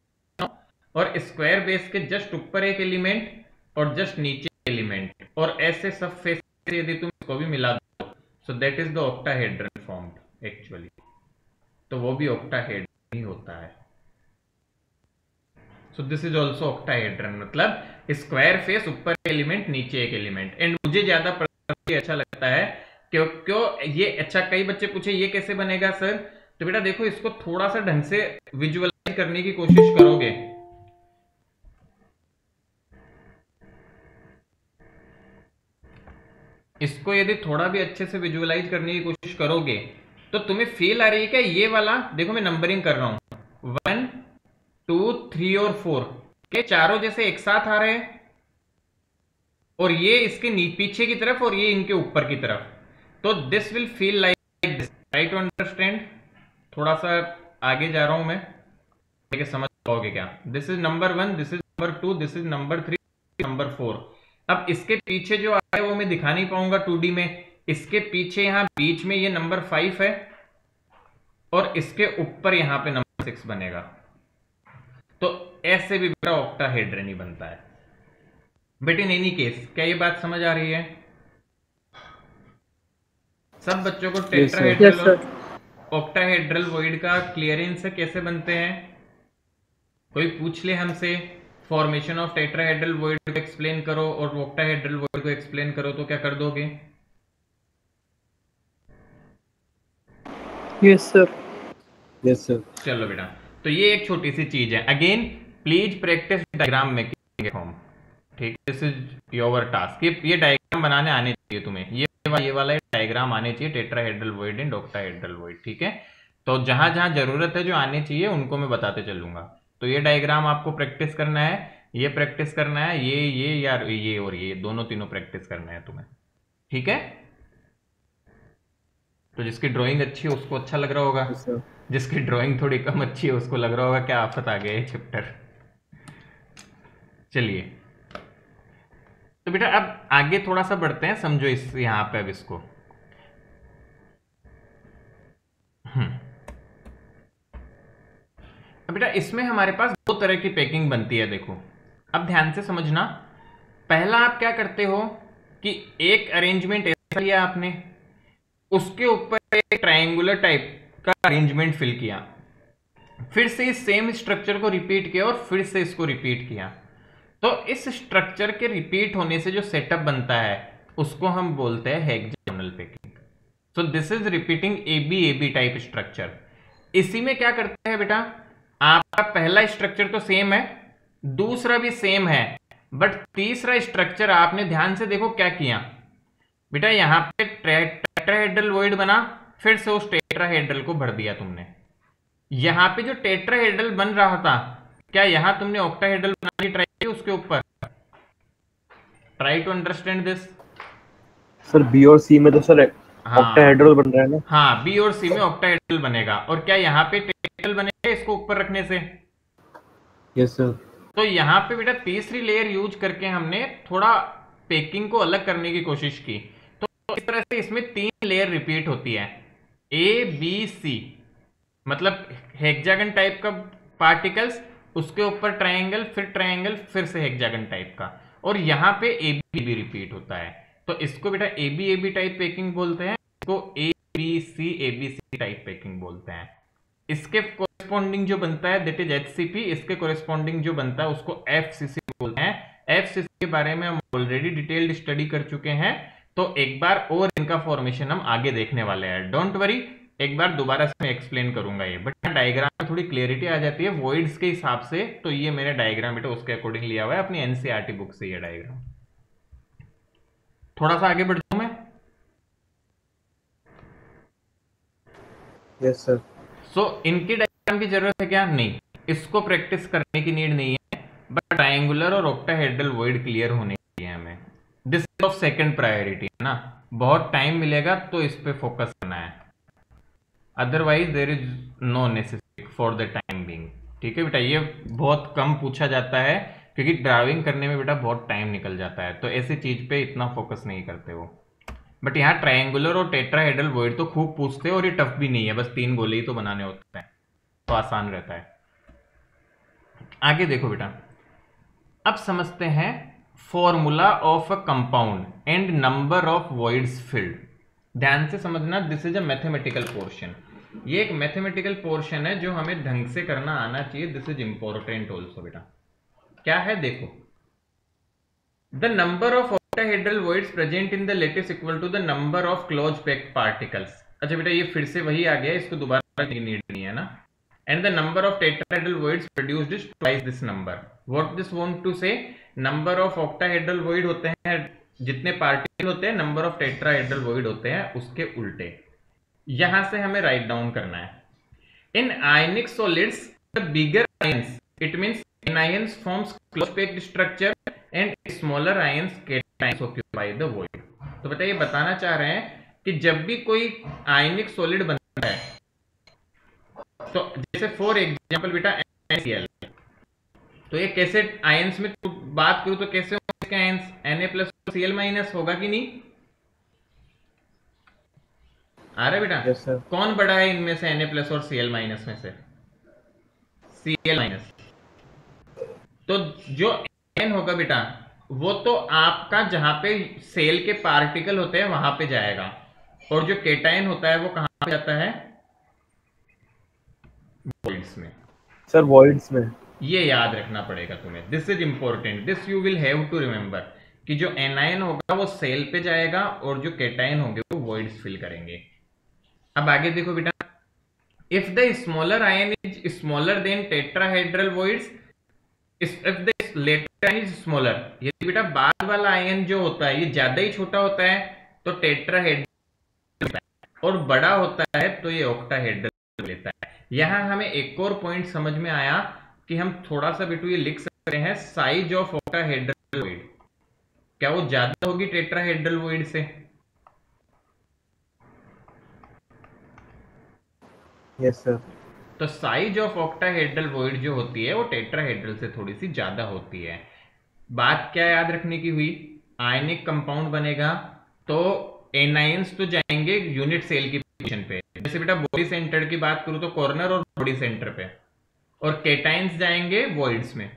और स्क्वायर बेस के जस्ट ऊपर एक एलिमेंट और जस्ट नीचे एलिमेंट, और ऐसे सब फेस यदि तुम इसको भी मिला दो, so that is the octahedron formed actually. तो वो भी ऑक्टाहेड्रन ही होता है। सो दिस इज ऑल्सो ऑक्टाहेड्रन, मतलब स्क्वायर फेस, ऊपर एलिमेंट नीचे एक एलिमेंट। एंड मुझे ज्यादा अच्छा लगता है क्यों ये अच्छा, कई बच्चे पूछे ये कैसे बनेगा सर, तो बेटा देखो इसको थोड़ा सा ढंग से विजुअलाइज करने की कोशिश करोगे, इसको यदि थोड़ा भी अच्छे से विजुअलाइज करने की कोशिश करोगे तो तुम्हें फील आ रही है क्या, ये वाला देखो मैं नंबरिंग कर रहा हूं 1 2 3 और 4 के चारों जैसे एक साथ आ रहे हैं, और ये इसके पीछे की तरफ और ये इनके ऊपर की तरफ, तो this will feel like this. Try to understand, थोड़ा सा आगे जा रहा हूं मैं, ठीक है, समझ पाओगे क्या। This is number 1, this is number 2, this is number 3, number 4। अब इसके पीछे जो आया वो मैं दिखा नहीं पाऊंगा 2D में, इसके पीछे यहां बीच में ये नंबर 5 है और इसके ऊपर यहां पे नंबर 6 बनेगा। तो ऐसे भी बेटा ऑक्टाहेड्रन ही बनता है। बट इन एनी केस क्या ये बात समझ आ रही है सब बच्चों को? टेट्राहेड्रल और ऑक्टाहेड्रल वॉइड का क्लियरेंस है कैसे बनते हैं? कोई पूछ ले हमसे फॉर्मेशन ऑफ टेट्राहेड्रल वॉइड को एक्सप्लेन करो और ऑक्टाहेड्रल वॉइड को एक्सप्लेन करो, तो क्या कर दोगे? Yes sir. Yes sir. चलो बेटा, तो ये एक छोटी सी चीज है। Again please practice diagram making home, ठीक है, दिस इज योर टास्क। ये डायग्राम बनाने आने चाहिए तुम्हें, ये वाला डायग्राम आने चाहिए, tetrahedral void and octahedral void, ठीक है। तो जहां जहां जरूरत है जो आने चाहिए उनको मैं बताते चलूंगा। तो ये डायग्राम आपको प्रैक्टिस करना है, ये प्रैक्टिस करना है, ये यार ये और ये दोनों तीनों प्रैक्टिस करना है तुम्हें, ठीक है। तो जिसकी ड्राइंग अच्छी है उसको अच्छा लग रहा होगा, जिसकी ड्राइंग थोड़ी कम अच्छी है उसको लग रहा होगा क्या आफत आ गया ये चैप्टर। चलिए तो बेटा अब आगे थोड़ा सा बढ़ते हैं, समझो इस यहां पे अब इसको। अब बेटा इसमें हमारे पास 2 तरह की पैकिंग बनती है, देखो अब ध्यान से समझना। पहला आप क्या करते हो कि एक अरेंजमेंट ऐसा लिया आपने, उसके ऊपर एक ट्रायंगुलर टाइप का अरेंजमेंट फिल किया, फिर से इस सेम स्ट्रक्चर को रिपीट किया और फिर से इसको रिपीट किया। तो इस स्ट्रक्चर के रिपीट होने से जो सेटअप बनता है उसको हम बोलते हैं hexagonal packing. So this is repeating AB type structure. इसी में क्या करते हैं बेटा, आपका पहला स्ट्रक्चर तो सेम है, दूसरा भी सेम है, बट तीसरा स्ट्रक्चर आपने ध्यान से देखो क्या किया बेटा, यहां पे टेट्राहेड्रल वॉइड बना, फिर से उस टेट्राहेड्रल को भर दिया तुमने। यहां पे जो टेट्राहेड्रल बन रहा था, क्या यहां तुमने ऑक्टाहेड्रल बनाने की ट्राई की उसके ऊपर? Try to understand this. Sir B और सी में तो सर ऑक्टाहेड्रल बन रहा है ना? हाँ, बी और सी में ऑक्टाहेड्रल बनेगा, और क्या यहाँ पे टेट्राहेड्रल बनेगा इसको ऊपर रखने से? Yes sir. तो यहाँ पे बेटा तीसरी लेयर यूज करके हमने थोड़ा पैकिंग को अलग करने की कोशिश की। तो तो इस तरह से इसमें 3 लेयर रिपीट होती है, ए बी सी, मतलब हेक्सागन टाइप का पार्टिकल्स, उसके ऊपर ट्रायंगल, फिर से हेक्सागन टाइप का, और यहाँ पे ए बी भी रिपीट होता है। तो इसको बेटा ए बी टाइप पैकिंग बोलते हैं, इसको A B C type packing बोलते हैं। इसके कोरेस्पॉन्डिंग जो बनता है दैट इज एचसीपी, इसके कोरेस्पॉन्डिंग जो बनता है उसको एफसीसी बोलते हैं। एफसीसी के बारे में हम ऑलरेडी डिटेल्ड स्टडी कर चुके हैं, तो एक बार और इनका फॉर्मेशन हम आगे देखने वाले हैं, डोंट वरी, एक बार दोबारा से मैं एक्सप्लेन करूंगा ये, बट डायग्राम में थोड़ी क्लियरिटी आ जाती है वॉइड्स के हिसाब से। तो ये मेरे डायग्राम बेटा उसके अकॉर्डिंग लिया हुआ है अपनी एनसीईआरटी बुक से ये डायग्राम। थोड़ा सा आगे बढ़ जाऊं मैं। Yes sir. सो इनकी डायग्राम की जरूरत है क्या? नहीं, इसको प्रैक्टिस करने की नीड नहीं है, बट ट्रायंगुलर और ऑक्टाहेड्रल वॉइड क्लियर होने चाहिए हमें। This is of second priority है ना, बहुत टाइम मिलेगा तो इस पे फोकस करना है, otherwise there is no necessity for the time being. ठीक है बेटा, ये बहुत कम पूछा जाता है क्योंकि ड्राइविंग करने में बेटा बहुत टाइम निकल जाता है, तो ऐसी चीज पे इतना फोकस नहीं करते वो। बट यहाँ ट्रायंगुलर और टेट्राहेड्रल वॉइड तो खूब पूछते हैं, और ये टफ भी नहीं है, बस 3 गोले ही तो बनाने होते हैं, तो आसान रहता है। आगे देखो बेटा, अब समझते हैं formula of a compound and number of voids field. ध्यान से समझना, this is a mathematical portion, ये एक मैथमेटिकल पोर्शन है जो हमें ढंग से करना आना चाहिए, दिस इज इंपॉर्टेंट ऑल्सो बेटा। क्या है देखो, the number of octahedral voids present in the lattice equal to the number of close packed particles। अच्छा बेटा ये फिर से वही आ गया, इसको दोबारा करने की नीड नहीं है ना। and the number of tetrahedral voids produced is twice this number। what this want to say, number of octahedral void होते हैं जितने पार्टिकल होते हैं, नंबर ऑफ टेट्राहेड्रल वॉइड होते हैं उसके उल्टे। यहां से हमें राइट डाउन करना है, in ionic solids the bigger ions, it means anions forms close packed structure and smaller ions cations occupy the void। तो बेटा ये बताना चाह रहे हैं कि जब भी कोई आयनिक सॉलिड बनता है, तो जैसे फॉर एग्जांपल बेटा NaCl, तो ये कैसे आयंस में बात करूं तो कैसे होंगे इसके आयंस, Na+Cl- होगा कि नहीं? आ रहा है बेटा? Yes sir. कौन बड़ा है इनमें से Na+ और Cl- में से? Cl-। तो जो N होगा बेटा वो तो आपका जहां पे सेल के पार्टिकल होते हैं वहां पे जाएगा, और जो केटायन होता है वो कहां पे जाता है? वॉइड्स में। सर वॉइड्स में। ये याद रखना पड़ेगा तुम्हें, this is important, this you will have to remember कि जो एनायन होगा वो सेल पे जाएगा और जो केटायन होंगे वो वॉइड्स फिल करेंगे। अब आगे देखो बेटा, if the smaller ion is smaller than tetrahedral voids, if the latter is smaller, यदि बेटा बाद वाला आयन जो होता है ये ज्यादा ही छोटा होता है तो टेट्राहेड्रल, और बड़ा होता है तो ये ऑक्टाहेड्रल लेता है। यहां हमें एक और पॉइंट समझ में आया कि हम थोड़ा सा बेटू ये लिख सकते हैं, साइज ऑफ ऑक्टाहेड्रल वॉइड, क्या वो ज्यादा होगी टेट्राहेड्रल वॉइड से? Yes sir. तो साइज ऑफ ऑक्टाहेड्रल वॉइड जो होती है वो टेट्राहेड्रल से थोड़ी सी ज्यादा होती है। बात क्या याद रखने की हुई, आयनिक कंपाउंड बनेगा तो एनायंस तो जाएंगे यूनिट सेल की पोजीशन पे, जैसे बेटा बॉडी सेंटर की बात करूं तो कॉर्नर और बॉडी सेंटर पे, और केटाइंस जाएंगे वॉइड्स में।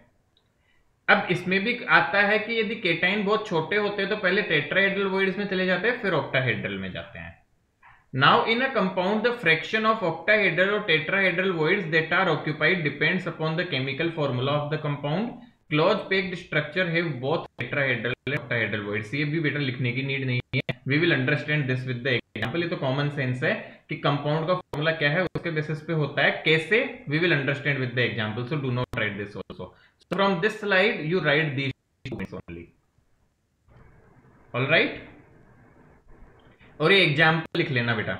अब इसमें भी आता है कि यदि केटाइन बहुत छोटे होते हैं तो पहले टेट्राहेड्रल वॉइड्स में चले जाते हैं फिर ऑक्टाहेड्रल में जाते हैं। Now in a compound the fraction of octahedral or tetrahedral voids that are occupied depends upon the chemical formula of the compound। Close packed structure have both tetrahedral and octahedral voids। ये भी बेटा लिखने की need नहीं है, we will understand this with the example। ये तो common sense है कि कंपाउंड का फॉर्मूला क्या है उसके बेसिस पे होता है, कैसे we will understand with the example, so do not write this also। So from this slide you write these points only, all right। और ये एग्जाम्पल लिख लेना बेटा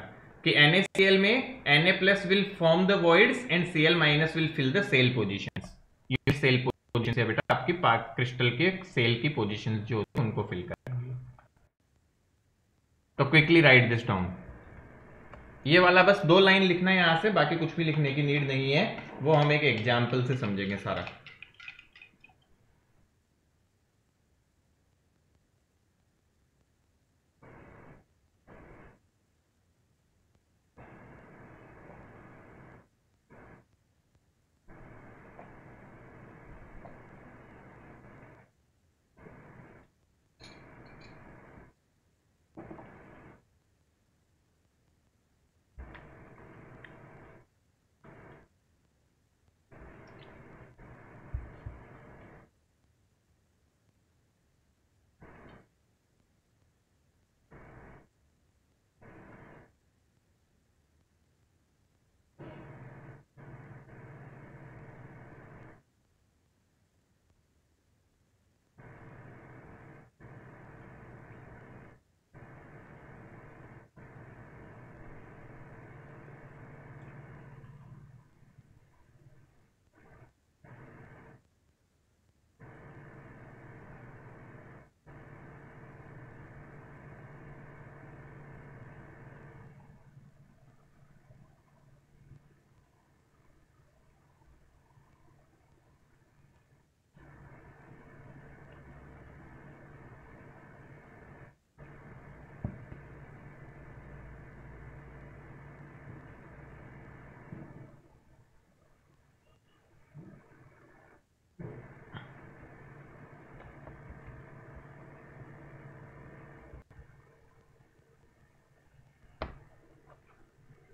कि NaCl में Na+ will form the voids and Cl- will fill the cell positions. ये cell position है बेटा, आपकी क्रिस्टल के सेल की पोजीशंस जो होती है उनको फिल करेंगे। तो क्विकली राइट दिस डाउन, ये वाला बस 2 लाइन लिखना है यहां से, बाकी कुछ भी लिखने की नीड नहीं है, वो हम एक एग्जाम्पल से समझेंगे सारा।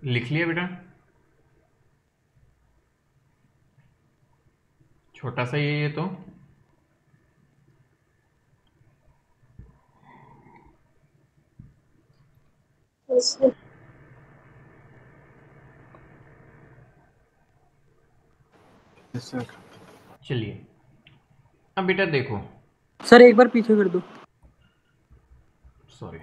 लिख लिया बेटा, छोटा सा ही है ये तो। Yes sir. Yes sir. चलिए अब बेटा देखो, सर एक बार पीछे कर दो। सॉरी।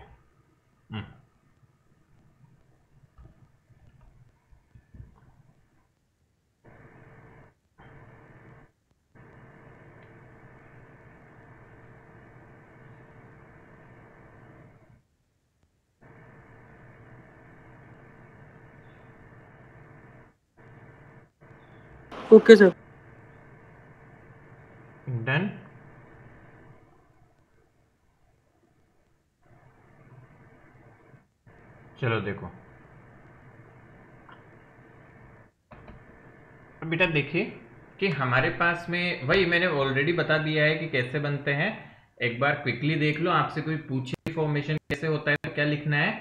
Okay sir. डन। चलो देखो, अब बेटा देखिए कि हमारे पास में वही मैंने ऑलरेडी बता दिया है कि कैसे बनते हैं। एक बार क्विकली देख लो, आपसे कोई पूछे फॉर्मेशन कैसे होता है तो क्या लिखना है,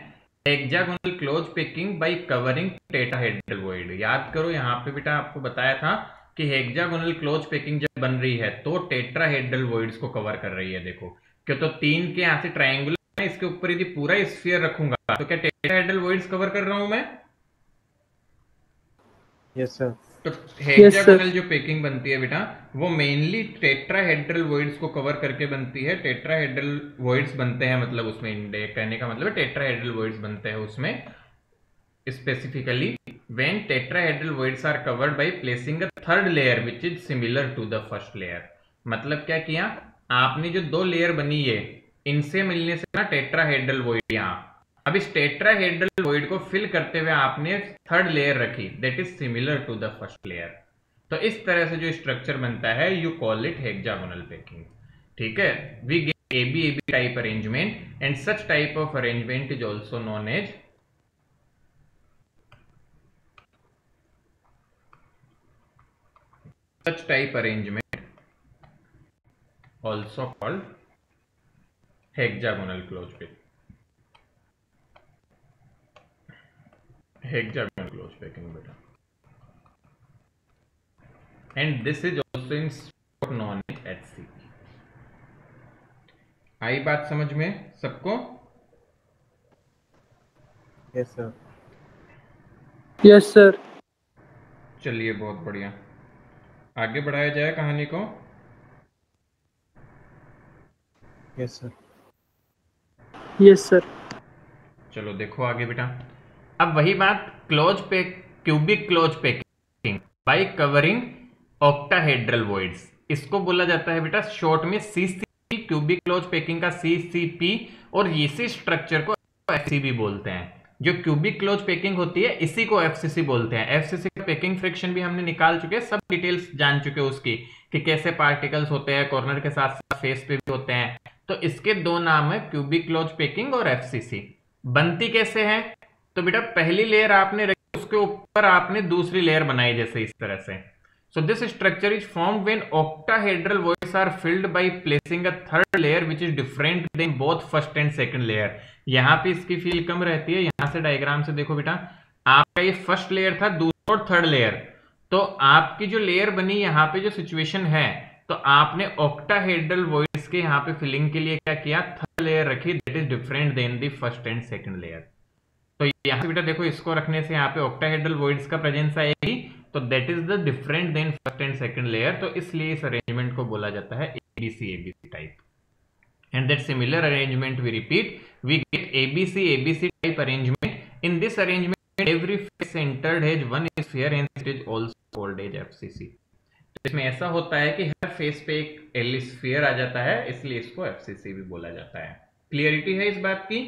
hexagonal close packing bye covering tetrahedral void. याद करो यहाँ पे बेटा आपको बताया था कि हेक्सागोनल क्लोज पैकिंग जब बन रही है तो टेट्राहेड्रल वॉइड्स को कवर कर रही है। देखो क्यों, तो तीन के यहाँ से ट्राइंगुलर है, इसके ऊपर यदि पूरा स्फीयर रखूंगा तो क्या टेट्राहेड्रल वॉइड्स कवर कर रहा हूं मैं? Yes sir. तो यस सर। हेक्सागोनल जो पैकिंग बनती है बेटा वो मेनली टेट्राहेड्रल वॉइड्स को कवर करके बनती है। टेट्राहेड्रल वॉइड्स बनते हैं मतलब उसमें कहने का मतलब है टेट्राहेड्रल वॉइड्स बनते हैं उसमें specifically when tetrahedral voids are covered by placing a third layer which is similar to the first layer. मतलब क्या किया आपने, जो दो लेयर बनी है इनसे मिलने से ना टेट्राहेड्रल वॉइड, यहाँ अब इस टेट्राहेड्रल वॉइड को फिल करते हुए आपने थर्ड लेयर रखी that is similar to the first layer. तो इस तरह से जो स्ट्रक्चर बनता है you call it hexagonal packing. ठीक है, we get AB AB type arrangement and such type of arrangement is also known as such type arrangement also called hexagonal close packing. Hexagonal close packing beta, and this is also in sport known as HCP. आई बात समझ में सबको? Yes sir. Yes sir. चलिए बहुत बढ़िया, आगे बढ़ाया जाए कहानी को। Yes sir. Yes sir. चलो देखो आगे बेटा, अब वही बात close pack cubic close packing bye covering octahedral voids, इसको बोला जाता है बेटा शॉर्ट में सीसीपी। क्यूबिक क्लोज पैकिंग का सीसीपी और इसी स्ट्रक्चर को एफसीबी बोलते हैं। जो क्यूबिक क्लोज पैकिंग होती है इसी को एफसीसी बोलते हैं। एफसीसी का पैकिंग फ्रिक्शन भी हमने निकाल चुके हैं, सब डिटेल्स जान चुके हैं उसकी कि कैसे पार्टिकल्स होते हैं, कॉर्नर के साथ साथ फेस पे भी होते हैं। तो इसके दो नाम है, क्यूबिक क्लोज पैकिंग और एफसीसी। बनती कैसे है, तो बेटा पहली लेयर आपने रखी, उसके ऊपर आपने दूसरी लेयर बनाई जैसे इस तरह से। So this structure is formed when octahedral voids are filled by placing a third layer which is different than both first and second layer. यहाँ पे इसकी फील कम रहती है। यहां से डायग्राम से देखो बेटा, आपका ये फर्स्ट लेयर था, दूसरा और थर्ड लेयर, तो आपकी जो लेयर बनी यहाँ पे जो सिचुएशन है, तो आपने ऑक्टाहेड्रल वॉइड्स के यहाँ पे फिलिंग के लिए क्या किया, थर्ड लेयर रखी that is different than the first and second layer. तो यहाँ से बेटा देखो, इसको रखने से यहाँ पे ऑक्टाहेड्रल वॉइड्स का प्रेजेंस आएगी, तो that is the different than first and second layer. तो इसलिए इस अरेंजमेंट को बोला जाता है ABC type. And that similar arrangement we repeat, we get ABC type arrangement. In this arrangement, every face centered has one sphere and it is also called as FCC. तो इसमें ऐसा होता है कि हर फेस पे एक एल स्फीयर आ जाता है, इसलिए इसको एफसीसी भी बोला जाता है। क्लियरिटी है इस बात की?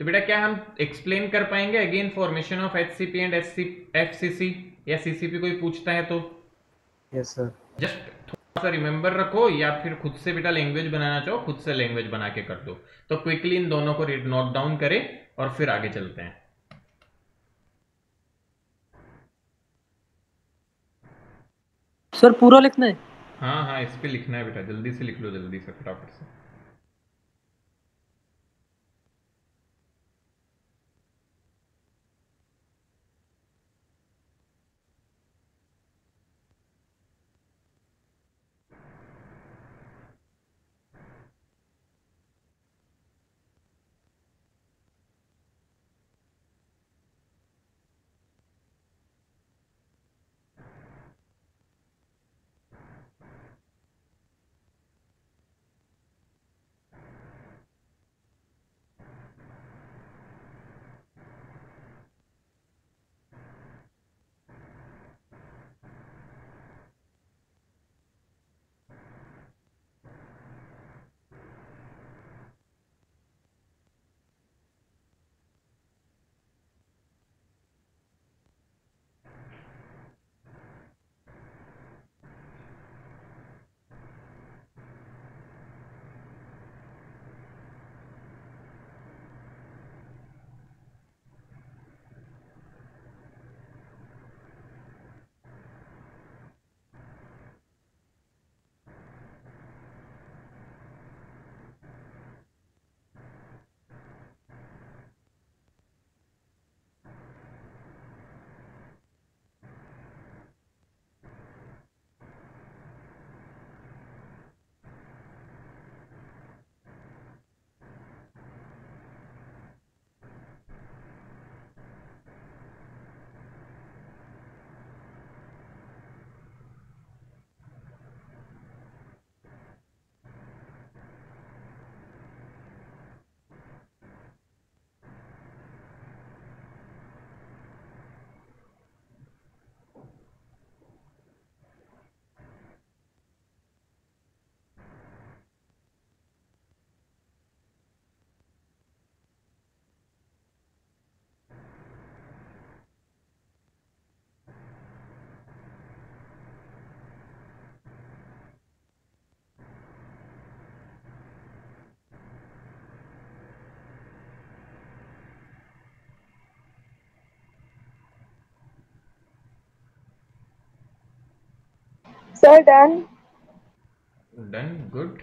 तो बेटा क्या हम एक्सप्लेन कर पाएंगे again formation of HCP and FCC, या सीसीपी कोई पूछता है तो? Yes sir. जस्ट थोड़ा सा रिमेंबर रखो, या फिर खुद से बेटा लैंग्वेज बनाना चाहो खुद से लैंग्वेज बना के कर दो। तो क्विकली इन दोनों को नोट डाउन करें और फिर आगे चलते हैं। सर पूरा लिखना है? हाँ हाँ, इस पे लिखना है बेटा, जल्दी से लिख लो, जल्दी से फटाफट से। Sir, done. Done, good.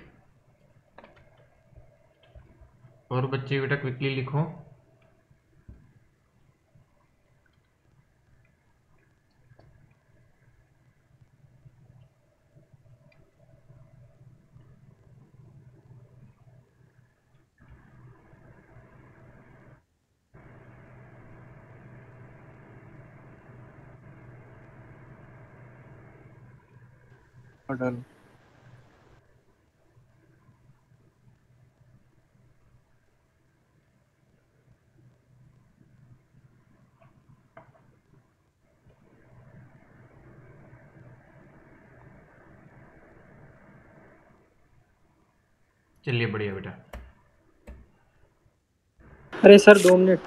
और बच्चे बेटा क्विकली लिखो। डन। चलिए बढ़िया बेटा। अरे sir 2 minute.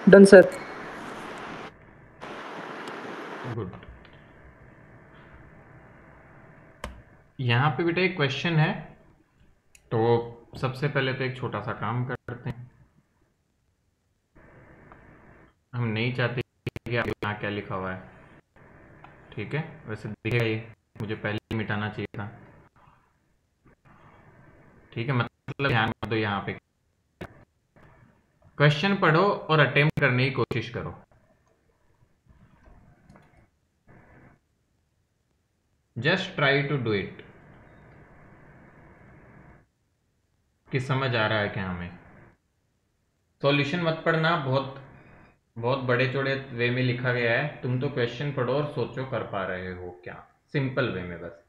Done sir. Good. यहाँ पे बेटा एक क्वेश्चन है, तो सबसे पहले तो एक छोटा सा काम करते हैं। हम नहीं चाहते कि आप यहाँ क्या लिखा हुआ है, ठीक है? वैसे दिखेगा ये, मुझे पहले ही मिटाना चाहिए था, ठीक है? मतलब ध्यान मत दो यहाँ पे। क्वेश्चन पढ़ो और अटेम्प्ट करने की कोशिश करो। Just try to do it. कि समझ आ रहा है क्या हमें? सॉल्यूशन मत पढ़ना, बहुत बहुत बड़े चौड़े वे में लिखा गया है। तुम तो क्वेश्चन पढ़ो और सोचो कर पा रहे हो क्या, सिंपल वे में बस।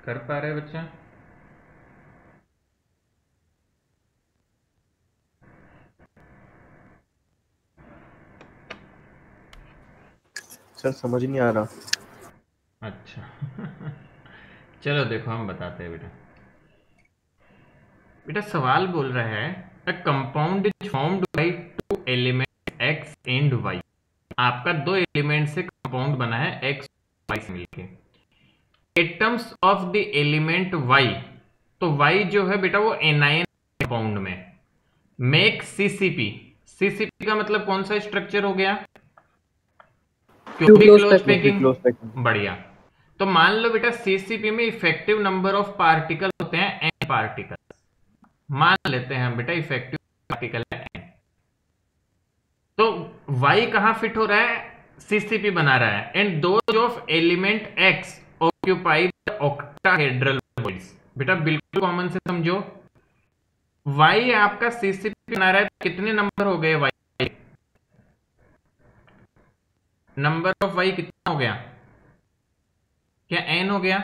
कर पा रहे बच्चा? सर समझ नहीं आ रहा। अच्छा चलो देखो हम बताते हैं बेटा। बेटा सवाल बोल रहा है a compound is formed by 2 element x and y। आपका 2 एलिमेंट से कंपाउंड बना है x y से मिलके। Atoms of the element y, तो y जो है बेटा वो एनायन कंपाउंड में। Make CCP. सीसीपी का मतलब कौन सा स्ट्रक्चर हो गया? Cubic close packing. Close packing. बढ़िया। तो मान लो बेटा सीसीपी में इफेक्टिव नंबर ऑफ पार्टिकल होते हैं n पार्टिकल। मान लेते हैं हम बेटा इफेक्टिव पार्टिकल है n। तो y कहां फिट हो रहा है? सीसीपी बना रहा है। And those of element x occupy the octahedral voids. बेटा बिल्कुल कॉमन से समझो, y आपका सीसीपी बना रहा है, कितने नंबर हो गए y? नंबर ऑफ y कितना हो गया? क्या n हो गया?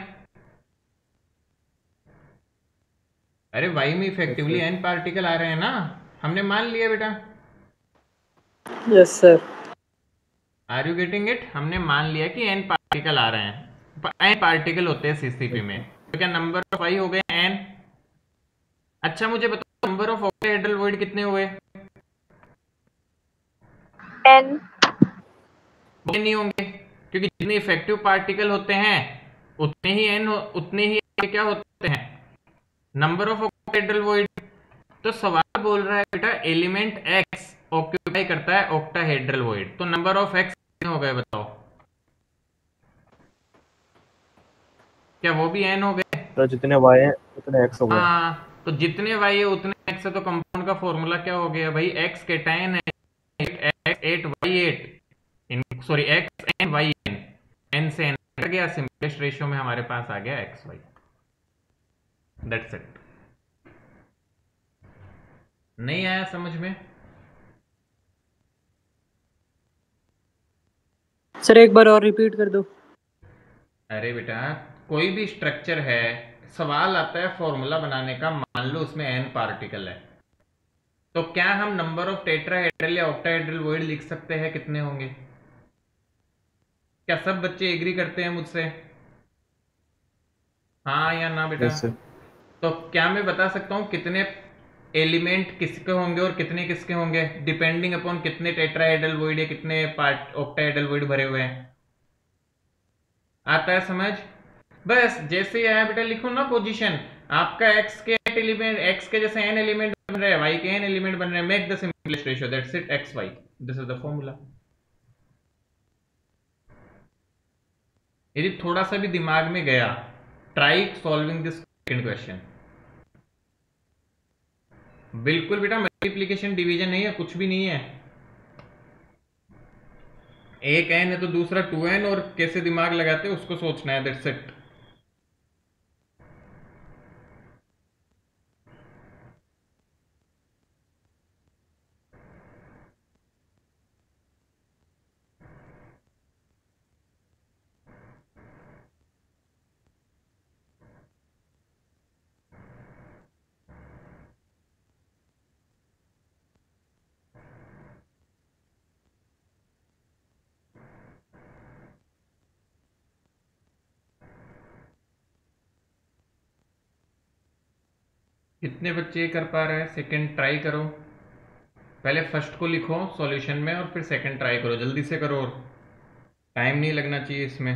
अरे y में इफेक्टिवली n पार्टिकल आ रहे हैं ना, हमने मान लिया बेटा। Yes sir. Are you getting it? हमने मान लिया कि n पार्टिकल आ रहे हैं, n पार्टिकल होते हैं सीसीपी में। तो क्या नंबर ऑफ y हो गए n? अच्छा मुझे बताओ नंबर ऑफ ऑक्टाहेड्रल वॉइड कितने हुए? N. वो नहीं होंगे, क्योंकि जितने इफेक्टिव पार्टिकल होते हैं उतने ही n उतने ही क्या होते हैं? Number of octahedral void. तो सवाल बोल रहा है बेटा एलिमेंट x ऑक्यूपाई करता है ऑक्टाहेड्रल वॉइड, तो नंबर ऑफ x कितने हो गए बताओ? क्या वो भी n हो गए? तो जितने y है उतने x हो गए। हाँ, तो जितने y है उतने x है, तो कंपाउंड का फॉर्मूला क्या हो गया भाई? x के tan x 8y8 sorry x n y n, n से n कट गया, सिंपलेस्ट रेशियो में हमारे पास आ गया x y। That's it. नहीं आया समझ में? सर एक बार और रिपीट कर दो। अरे बेटा, कोई भी स्ट्रक्चर है, सवाल आता है फॉर्मूला बनाने का, मान लो उसमें n पार्टिकल है, तो क्या हम नंबर ऑफ टेट्राहेड्रल या ऑक्टाहेड्रल वॉइड लिख सकते हैं कितने होंगे? क्या सब बच्चे एग्री करते हैं मुझसे? हाँ या ना बेटा? Yes sir. तो क्या मैं बता सकता हूं कितने एलिमेंट किसके होंगे और कितने किसके होंगे, डिपेंडिंग अपॉन कितने टेट्राहेड्रल वॉइड या कितने पार्ट ऑक्टाहेड्रल वॉइड भरे हुए हैं? आता है समझ? बस जैसे ही आया बेटा लिखो ना पोजीशन, आपका x के एलिमेंट, x के जैसे n एलिमेंट बन रहे हैं, y के n एलिमेंट बन रहे हैं, make the simplest ratio, that's it, x y, this is the formula. यदि थोड़ा सा भी दिमाग में गया, try solving this second question. बिल्कुल बेटा मल्टीप्लीकेशन डिवीजन नहीं है, कुछ भी नहीं है। एक n है तो दूसरा 2n, और कैसे दिमाग लगाते हैं उसको सोचना है, दैट्स इट। कितने बच्चे ये कर पा रहे हैं? सेकंड ट्राई करो, पहले फर्स्ट को लिखो सॉल्यूशन में और फिर सेकंड ट्राई करो, जल्दी से करो, टाइम नहीं लगना चाहिए इसमें।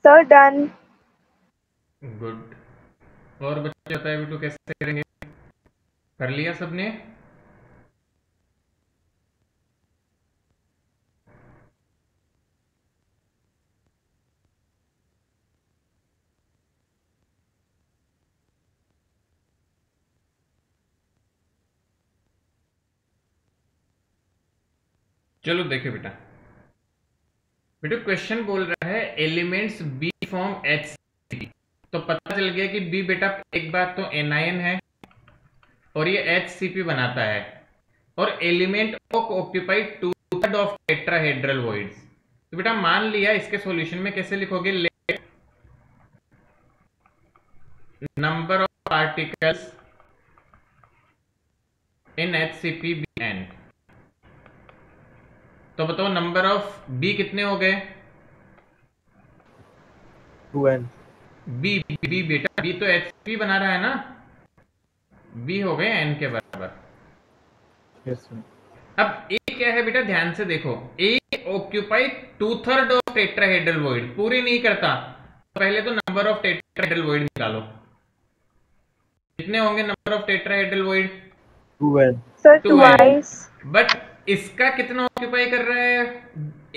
Sir done. गुड। और बच्चे बताए बिट्टू कैसे करेंगे? कर लिया सबने? चलो देखे बेटा, बेटा क्वेश्चन बोल रहा है एलिमेंट्स बी फॉर्म एच, तो पता चल गया कि बी बेटा एक बात तो एनायन है और ये HCP बनाता है, और element occupy 2/3 of tetrahedral voids. तो बेटा मान लिया, इसके सॉल्यूशन में कैसे लिखोगे? Let number of particles in HCP be n। तो बताओ नंबर ऑफ बी कितने हो गए? 2n। बी बी बेटा, बी तो HCP बना रहा है ना, बी हो गए n के बराबर। Yes sir. अब ए क्या है बेटा, ध्यान से देखो, ए ऑक्यूपाई 2/3 ऑफ टेट्राहेड्रल वॉइड, पूरी नहीं करता। पहले तो नंबर ऑफ टेट्राहेड्रल वॉइड निकालो, कितने होंगे number of tetrahedral void? 2n। Sir 2n। Twice. But इसका कितना ऑक्यूपाई कर रहा है?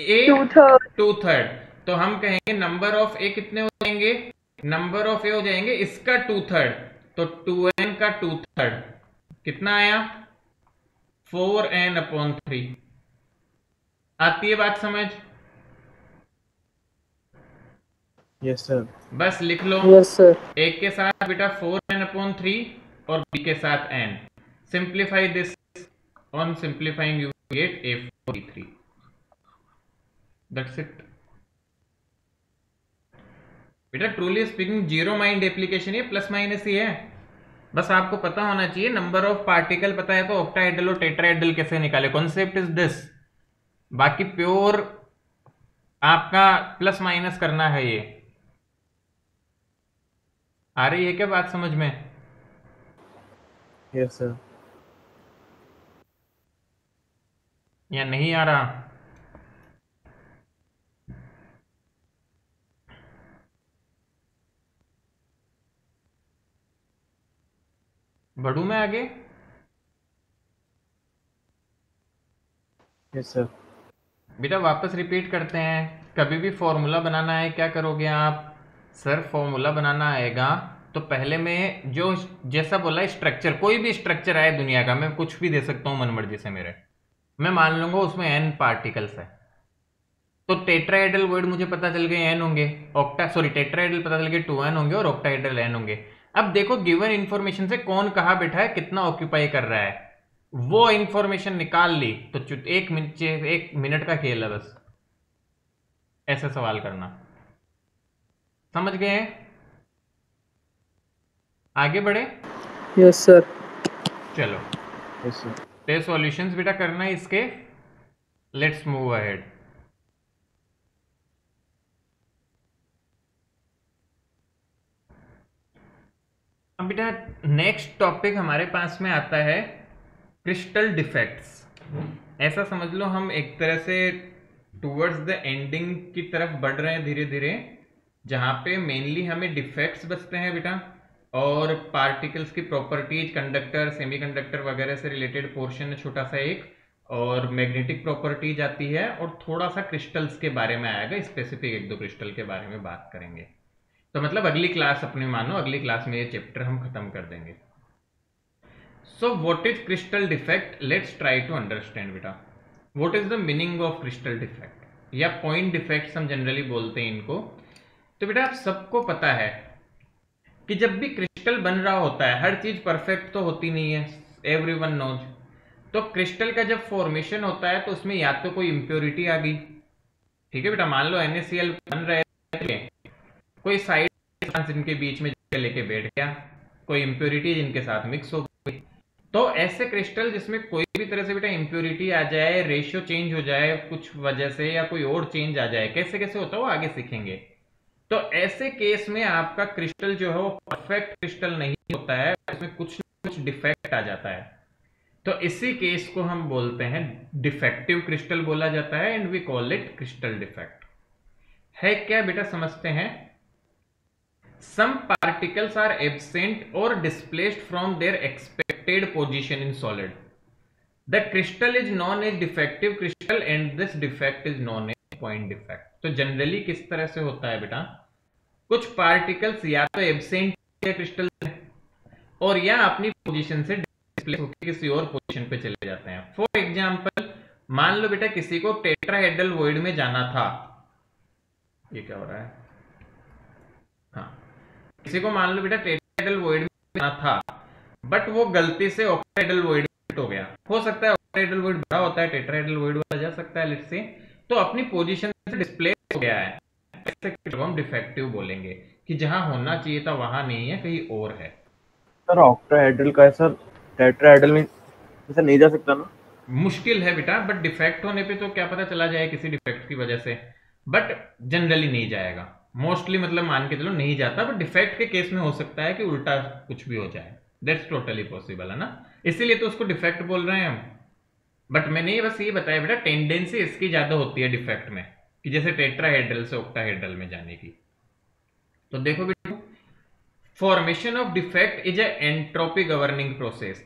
ए 2/3। 2/3। तो हम कहेंगे नंबर ऑफ ए कितने हो जाएंगे? नंबर ऑफ ए हो जाएंगे इसका 2/3, तो 2n का 2/3 कितना आया? 4n/3। आती है बात समझ? Yes sir. बस लिख लो, यस सर। एक के साथ बेटा 4n/3 और b के साथ n। Simplify this, on simplifying you get a4d3। That's it बेटा। Truly speaking zero mind application ये प्लस माइनस ही है। बस आपको पता होना चाहिए नंबर ऑफ पार्टिकल पता है तो ऑक्टाहेड्रल और टेट्राहेड्रल कैसे निकाले, कॉन्सेप्ट इज दिस। बाकी प्योर आपका प्लस माइनस करना है। ये आ रही है क्या बात समझ में? Yes sir. या नहीं आ रहा? बढ़ू मैं आगे? Yes sir. बेटा वापस रिपीट करते हैं। कभी भी फॉर्मूला बनाना है क्या करोगे आप? सर फॉर्मूला बनाना आएगा तो पहले में जो जैसा बोला स्ट्रक्चर, कोई भी स्ट्रक्चर आए दुनिया का, मैं कुछ भी दे सकता हूं मन मर्जी से मेरे, मैं मान लूंगा उसमें n पार्टिकल्स है। तो टेट्राहेड्रल वर्ड मुझे पता चल गए n होंगे, टेट्राहेड्रल पता चल गए 2n होंगे और ऑक्टाहेड्रल n होंगे। अब देखो गिवन इंफॉर्मेशन से कौन कहां बैठा है, कितना ऑक्यूपाई कर रहा है, वो इंफॉर्मेशन निकाल ली तो 1 मिनट का खेल है बस। ऐसा सवाल करना, समझ गए? आगे बढ़े? Yes sir. चलो यस सर। तो सॉल्यूशंस बेटा करना है इसके। Let's move ahead. अब बेटा नेक्स्ट टॉपिक हमारे पास में आता है क्रिस्टल डिफेक्ट्स। ऐसा समझ लो हम एक तरह से टूवर्ड्स द एंडिंग की तरफ बढ़ रहे हैं धीरे धीरे, जहां पे मेनली हमें डिफेक्ट्स बचते हैं बेटा, और पार्टिकल्स की प्रॉपर्टीज, कंडक्टर, सेमीकंडक्टर वगैरह से रिलेटेड पोर्शन है छोटा सा एक, और मैग्नेटिक प्रॉपर्टीज आती है, और थोड़ा सा क्रिस्टल्स के बारे में आएगा, स्पेसिफिक 1-2 क्रिस्टल के बारे में बात करेंगे। तो मतलब अगली क्लास अपनी मानो, अगली क्लास में ये चैप्टर हम खत्म कर देंगे। So what is crystal defect? Let's try to understand बेटा। What is the meaning of crystal defect या पॉइंट डिफेक्ट्स हम जनरली बोलते हैं इनको। तो बेटा आप सबको पता है कि जब भी क्रिस्टल बन रहा होता है, हर चीज परफेक्ट तो होती नहीं है, एवरीवन नोज। तो क्रिस्टल का जब फॉर्मेशन होता है तो उसमें या तो कोई इंप्योरिटी आ गई, ठीक है बेटा, मान लो NaCl बन रहे थे, कोई साइड इनके बीच में लेके बैठ गया, कोई इंप्योरिटी जिनके साथ मिक्स हो गई। तो ऐसे क्रिस्टल जिसमें कोई भी तरह से बेटा इंप्योरिटी आ जाए, रेशियो चेंज हो जाए कुछ वजह से, या कोई और चेंज आ जाए, कैसे कैसे होता है वो आगे सीखेंगे। तो ऐसे केस में आपका क्रिस्टल जो है वो परफेक्ट क्रिस्टल नहीं होता है, उसमें कुछ ना कुछ डिफेक्ट आ जाता है। तो इसी केस को हम बोलते हैं डिफेक्टिव क्रिस्टल बोला जाता है, and we call it crystal defect. है क्या बेटा, समझते हैं। Some particles are absent or displaced from their expected position in solid. The crystal is known as defective crystal and this defect is known as point defect. तो generally किस तरह से होता है बेटा, कुछ पार्टिकल्स या तो एब्सेंट है क्रिस्टल से, और या अपनी पोजीशन से डिस्प्लेस होकर किसी और पोजीशन पे चले जाते हैं। फॉर एग्जांपल मान लो बेटा किसी को टेट्राहेड्रल वॉइड में जाना था, ये क्या हो रहा है, हाँ, किसी को मान लो बेटा टेट्राहेड्रल वॉइड में जाना था, बट वो गलती से ऑक्टाहेड्रल वॉइड में हो गया। हो सकता है ऑक्टाहेड्रल वॉइड बड़ा होता है, टेट्राहेड्रल वॉइड वाला जा सकता है लेट्स से, तो अपनी पोजीशन से डिस्प्लेस हो गया है, ऐसे हम डिफेक्टिव बोलेंगे कि जहां होना चाहिए था वहां नहीं है, कहीं और है। सर ऑक्टाहेड्रल का है सर, टेट्राहेड्रल में ऐसा नहीं जा सकता ना? मुश्किल है बेटा, बट डिफेक्ट होने पे तो क्या पता चला जाए किसी डिफेक्ट की वजह से, बट जनरली नहीं जाएगा, मोस्टली मतलब मान के चलो नहीं जाता, बट डिफेक्ट के केस में हो सकता है कि उल्टा कुछ भी हो जाए, दैट्स टोटली पॉसिबल है ना, इसीलिए तो उसको डिफेक्ट बोल रहे हैं हम। बट मैंने ये बस ये बताया बेटा टेंडेंसी इसकी ज्यादा होती है डिफेक्ट में, कि जैसे टेट्राहेड्रल से ऑक्टाहेड्रल में जाने की। तो देखो बेटा, formation of defect is entropy governing process,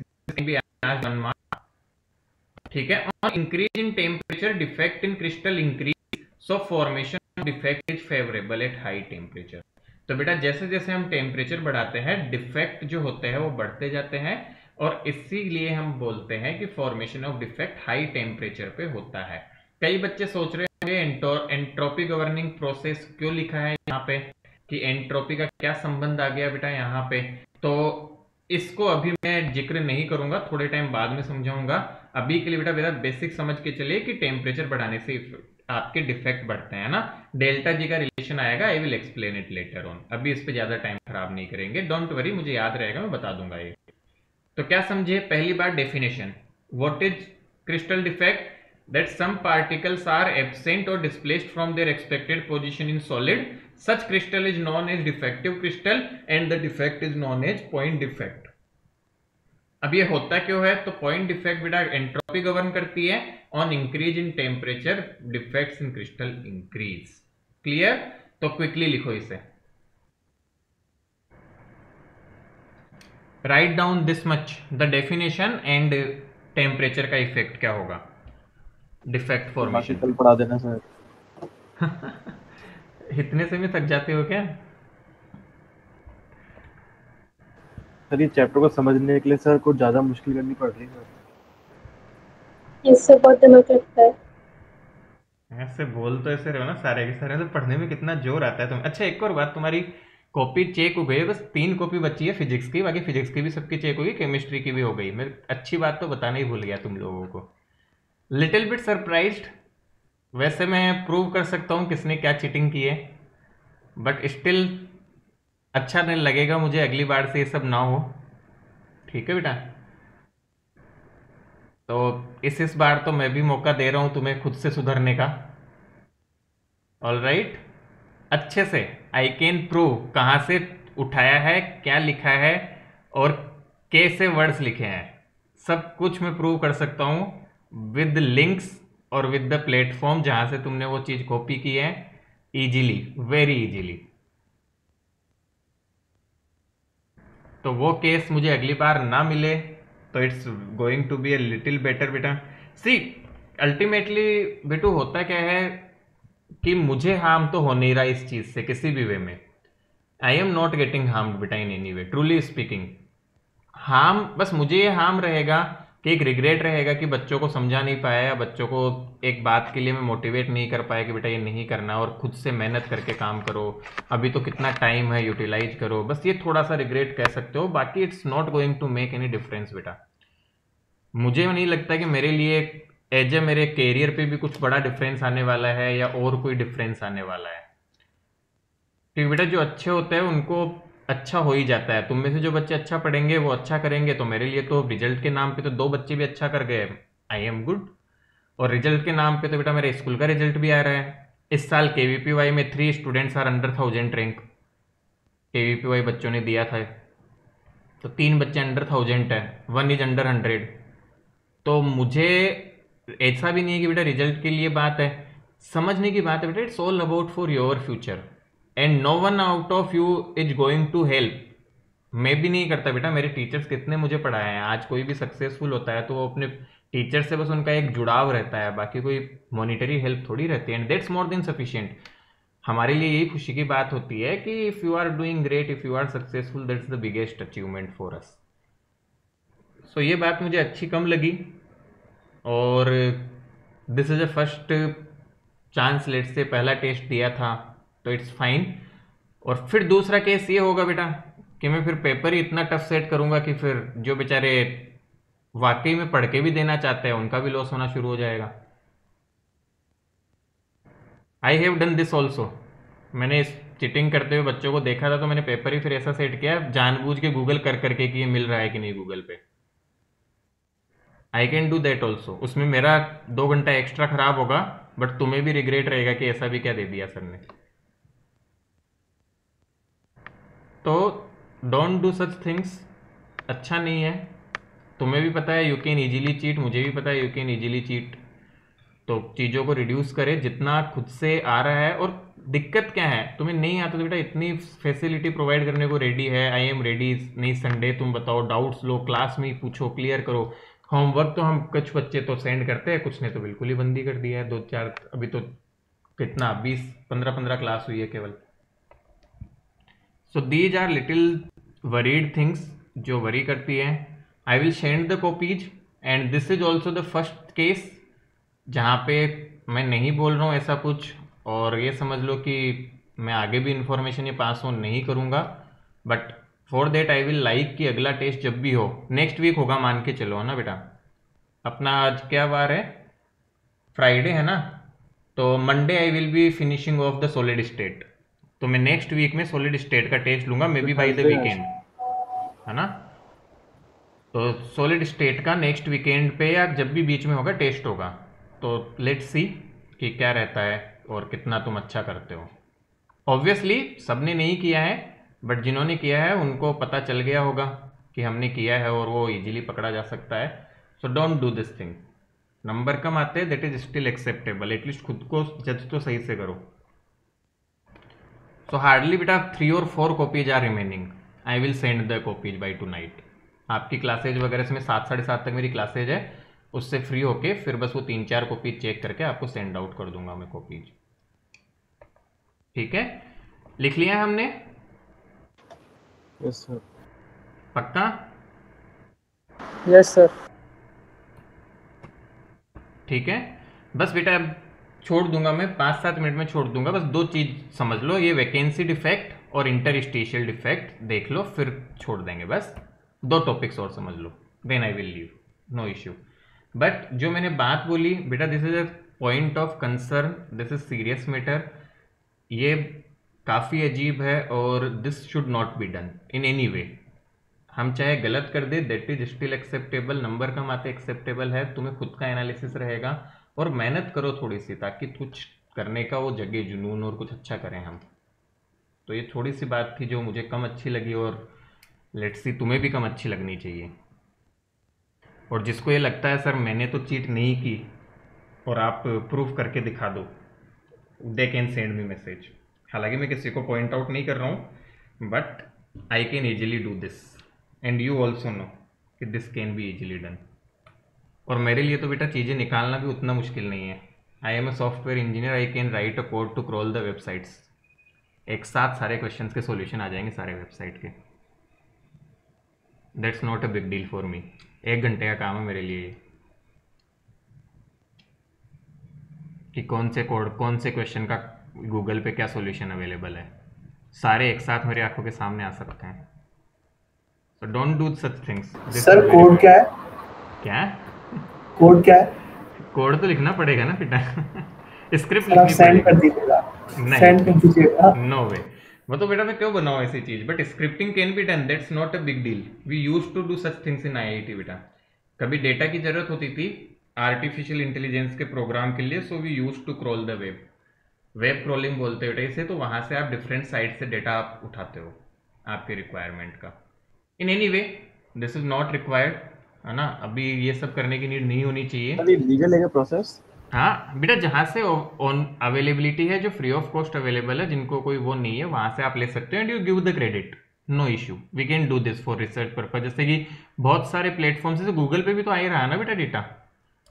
ठीक है। On increase in temperature defect in crystal increase, so formation of defect is favourable at high temperature. तो बेटा जैसे जैसे हम टेम्परेचर बढ़ाते हैं डिफेक्ट जो होते हैं वो बढ़ते जाते हैं, और इसीलिए हम बोलते हैं कि formation of defect high temperature पे होता है। कई बच्चे सोच रहे होंगे एंट्रोपी गवर्निंग प्रोसेस क्यों लिखा है यहाँ पे, कि एंट्रोपी का क्या संबंध आ गया बेटा यहाँ पे। तो इसको अभी मैं जिक्र नहीं करूंगा, थोड़े टाइम बाद में समझाऊंगा। अभी के लिए बेटा बेसिक समझ के चलिए कि टेम्परेचर बढ़ाने से आपके डिफेक्ट बढ़ते हैं ना। डेल्टा जी का रिलेशन आएगा, I will explain it later on. अभी इस पे ज्यादा टाइम खराब नहीं करेंगे, डोंट वरी, मुझे याद रहेगा, मैं बता दूंगा ये। तो क्या समझे, पहली बार definition, what is crystal defect, that some particles are absent or displaced from their expected position in solid, such crystal is known as defective crystal and the defect is known as point defect। अब ये होता क्यों है, तो point defect बेटा entropy govern करती है, on increase in temperature defects in crystal increase. Clear, तो क्विकली लिखो इसे, write down this much the definition and temperature का इफेक्ट क्या होगा डिफेक्ट फॉर्मेशन। कल पढ़ा देना सर। इतने से भी थक जाते हो क्या? सर ये चैप्टर को समझने के लिए सर कुछ ज्यादा मुश्किल करनी पड़ रही है सर। इससे बहुत दिमाग लगता है। ऐसे बोल तो ऐसे रहो ना, सारे के सारे तो पढ़ने में कितना जोर आता है तुम्हें। अच्छा एक और बात, तुम्हारी कॉपी चेक हो गई है, बस 3 कॉपी बची है फिजिक्स की, बाकी फिजिक्स की भी सबकी चेक होगी, केमिस्ट्री की भी हो गई। मैं अच्छी बात तो बताना ही भूल गया तुम लोगों को। लिटिल बिट सरप्राइज्ड, वैसे मैं प्रूव कर सकता हूँ किसने क्या चीटिंग की है, बट स्टिल अच्छा नहीं लगेगा मुझे अगली बार से ये सब ना हो, ठीक है बेटा। तो इस बार तो मैं भी मौका दे रहा हूं तुम्हें खुद से सुधरने का। ऑल राइट, अच्छे से आई कैन प्रूव कहां से उठाया है, क्या लिखा है और कैसे वर्ड्स लिखे हैं, सब कुछ मैं प्रूव कर सकता हूं विद लिंक्स और विद द प्लेटफॉर्म जहां से तुमने वो चीज कॉपी की है, इजीली, वेरी इजीली। तो वो केस मुझे अगली बार ना मिले तो it's going to be a little better बेटा। सी अल्टीमेटली बेटू होता क्या है कि मुझे हार्म तो हो नहीं रहा इस चीज से किसी भी वे में, I am not getting harmed बेटा in any way, truly speaking. Harm बस मुझे ये हार्म रहेगा कि एक रिग्रेट रहेगा कि बच्चों को समझा नहीं पाया, या बच्चों को एक बात के लिए मैं मोटिवेट नहीं कर पाया कि बेटा ये नहीं करना, और खुद से मेहनत करके काम करो, अभी तो कितना टाइम है यूटिलाइज करो, बस ये थोड़ा सा रिग्रेट कह सकते हो। बाकी it's not going to make any difference बेटा। मुझे नहीं लगता कि मेरे लिए एज ए मेरे कैरियर पे भी कुछ बड़ा डिफरेंस आने वाला है या और कोई डिफरेंस आने वाला है, क्योंकि बेटा जो अच्छे होते हैं उनको अच्छा हो ही जाता है। तुम में से जो बच्चे अच्छा पढ़ेंगे वो अच्छा करेंगे, तो मेरे लिए तो रिजल्ट के नाम पे तो 2 बच्चे भी अच्छा कर गए, आई एम गुड। और रिजल्ट के नाम पे तो बेटा मेरे स्कूल का रिजल्ट भी आ रहा है। इस साल KVPY में 3 students are under 1000 rank, KVPY बच्चों ने दिया था, तो 3 बच्चे अंडर 1000 है, 1 इज अंडर 100। तो मुझे ऐसा भी नहीं है कि बेटा रिजल्ट के लिए बात है, समझने की बात है बेटा, it's all about for your future and no one out of you is going to help. मैं भी नहीं करता बेटा, मेरे टीचर्स कितने मुझे पढ़ाए हैं। आज कोई भी सक्सेसफुल होता है तो वो अपने टीचर से बस उनका एक जुड़ाव रहता है, बाकी कोई मॉनिटरी हेल्प थोड़ी रहती है, and that's more than sufficient. हमारे लिए यही खुशी की बात होती है कि if you are doing great, if you are successful, that's the biggest achievement for us. So ये बात मुझे अच्छी कम लगी, और this is a first chance, late से पहला टेस्ट दिया था तो इट्स फाइन। और फिर दूसरा केस ये होगा बेटा कि मैं फिर पेपर ही इतना टफ सेट करूंगा कि फिर जो बेचारे वाकई में पढ़ के भी देना चाहते हैं उनका भी लॉस होना शुरू हो जाएगा। I have done this also, मैंने इस चीटिंग करते हुए बच्चों को देखा था, तो मैंने पेपर ही फिर ऐसा सेट किया जानबूझ के गूगल कर करके कि ये मिल रहा है कि नहीं गूगल पे। I can do that also, उसमें मेरा 2 घंटा एक्स्ट्रा खराब होगा, बट तुम्हें भी रिग्रेट रहेगा कि ऐसा भी क्या दे दिया सर ने। तो डोंट डू सच थिंग्स, अच्छा नहीं है। तुम्हें भी पता है यू कैन इजीली चीट, मुझे भी पता है यू कैन इजीली चीट। तो चीज़ों को रिड्यूस करें जितना खुद से आ रहा है। और दिक्कत क्या है, तुम्हें नहीं आता तो बेटा इतनी फैसिलिटी प्रोवाइड करने को रेडी है, आई एम रेडी। नहीं संडे तुम बताओ, डाउट्स लो, क्लास में ही पूछो, क्लियर करो। होमवर्क तो हम कुछ बच्चे तो सेंड करते हैं, कुछ ने तो बिल्कुल ही बंदी कर दिया है। 2-4 अभी तो कितना 20-15 क्लास हुई है केवल। So these are little worried things जो वरी करती हैं. I will send the copies and this is also the first case जहाँ पे मैं नहीं बोल रहा हूँ ऐसा कुछ, और ये समझ लो कि मैं आगे भी इंफॉर्मेशन ये पास ऑन नहीं करूँगा. But for that I will like कि अगला टेस्ट जब भी हो नेक्स्ट वीक होगा, मान के चलो, है ना बेटा. अपना आज क्या वार है, फ्राइडे है ना, तो Monday I will be finishing of the solid state. तो मैं नेक्स्ट वीक में सॉलिड स्टेट का टेस्ट लूंगा, may be by the weekend, है ना. तो सॉलिड स्टेट का नेक्स्ट वीकेंड पे या जब भी बीच में होगा टेस्ट होगा. तो लेट्स सी कि क्या रहता है और कितना तुम अच्छा करते हो. ऑब्वियसली सबने नहीं किया है, बट जिन्होंने किया है उनको पता चल गया होगा कि हमने किया है और वो इजीली पकड़ा जा सकता है. So don't do this thing. Number कम आते हैं, that is still acceptable. At least खुद को जज तो सही से करो. सो हार्डली बेटा 3 और 4 copies are remaining. I will send the copies by tonight. आपकी क्लासेज वगैरह से मैं 7 साढ़े 7 तक मेरी क्लासेज है, उससे फ्री होके फिर बस वो 3-4 कॉपीज चेक करके आपको सेंड आउट कर दूंगा मैं कॉपीज. ठीक है, लिख लिया है हमने. Yes sir. पक्का? Yes sir. ठीक है, बस बेटा अब छोड़ दूंगा मैं, 5-7 मिनट में छोड़ दूंगा. बस 2 चीज समझ लो, ये वैकेंसी डिफेक्ट और इंटरस्टिशियल डिफेक्ट देख लो, फिर छोड़ देंगे. बस 2 टॉपिक्स और समझ लो, then I will leave, no issue. But जो मैंने बात बोली बेटा, this is a point of concern, this is serious matter. ये काफ़ी अजीब है और this should not be done in any way. हम चाहे गलत कर दे, that is still acceptable. Number कम आते एक्सेप्टेबल है. तुम्हें खुद का एनालिसिस रहेगा और मेहनत करो थोड़ी सी, ताकि कुछ करने का वो जगे जुनून और कुछ अच्छा करें हम. तो ये थोड़ी सी बात थी जो मुझे कम अच्छी लगी, और लेट्स सी तुम्हें भी कम अच्छी लगनी चाहिए. और जिसको ये लगता है सर मैंने तो चीट नहीं की और आप प्रूफ करके दिखा दो, they can send me message. हालांकि मैं किसी को पॉइंट आउट नहीं कर रहा हूँ, but I can easily do this and you also know कि this can be easily done. और मेरे लिए तो बेटा चीज़ें निकालना भी उतना मुश्किल नहीं है. I am a software engineer, I can write a code to crawl the websites. एक साथ सारे क्वेश्चंस के सॉल्यूशन आ जाएंगे सारे वेबसाइट के. That's not a big deal for me. 1 घंटे का काम है मेरे लिए कि कौन से कोड कौन से क्वेश्चन का गूगल पे क्या सॉल्यूशन अवेलेबल है. सारे एक साथ मेरी आंखों के सामने आ सकते हैं. सो don't do such things. Sir code क्या है? क्या कोड क्या है? कोड तो लिखना पड़ेगा ना बेटा. स्क्रिप्ट सर आप लिखनी सेंड कर पड़ेगी. दीजिएगा. नहीं, सेंड कर दीजिएगा. No way. वो तो बेटा मैं क्यों बनाऊं ऐसी चीज. But scripting can be done, that's not a big deal. We used to do such things in IIT बेटा. कभी डेटा की जरूरत होती थी आर्टिफिशियल इंटेलिजेंस के प्रोग्राम के लिए, so we use to crawl the web. Web crawling बोलते हो बेटा इसे. तो वहां से आप डिफरेंट साइट से डेटा आप उठाते हो आपके रिक्वायरमेंट का. इन any way this is not required, है ना. अभी ये सब करने की नीड नहीं होनी चाहिए. अभी लीगल है प्रोसेस. हाँ बेटा, जहाँ से ऑन अवेलेबिलिटी है, जो फ्री ऑफ कॉस्ट अवेलेबल है, जिनको कोई वो नहीं है, वहां से आप ले सकते हो and you give the credit, no issue. We can do this for research purpose. जैसे कि बहुत सारे प्लेटफॉर्म से गूगल पे भी तो आ ही रहा है ना बेटा data,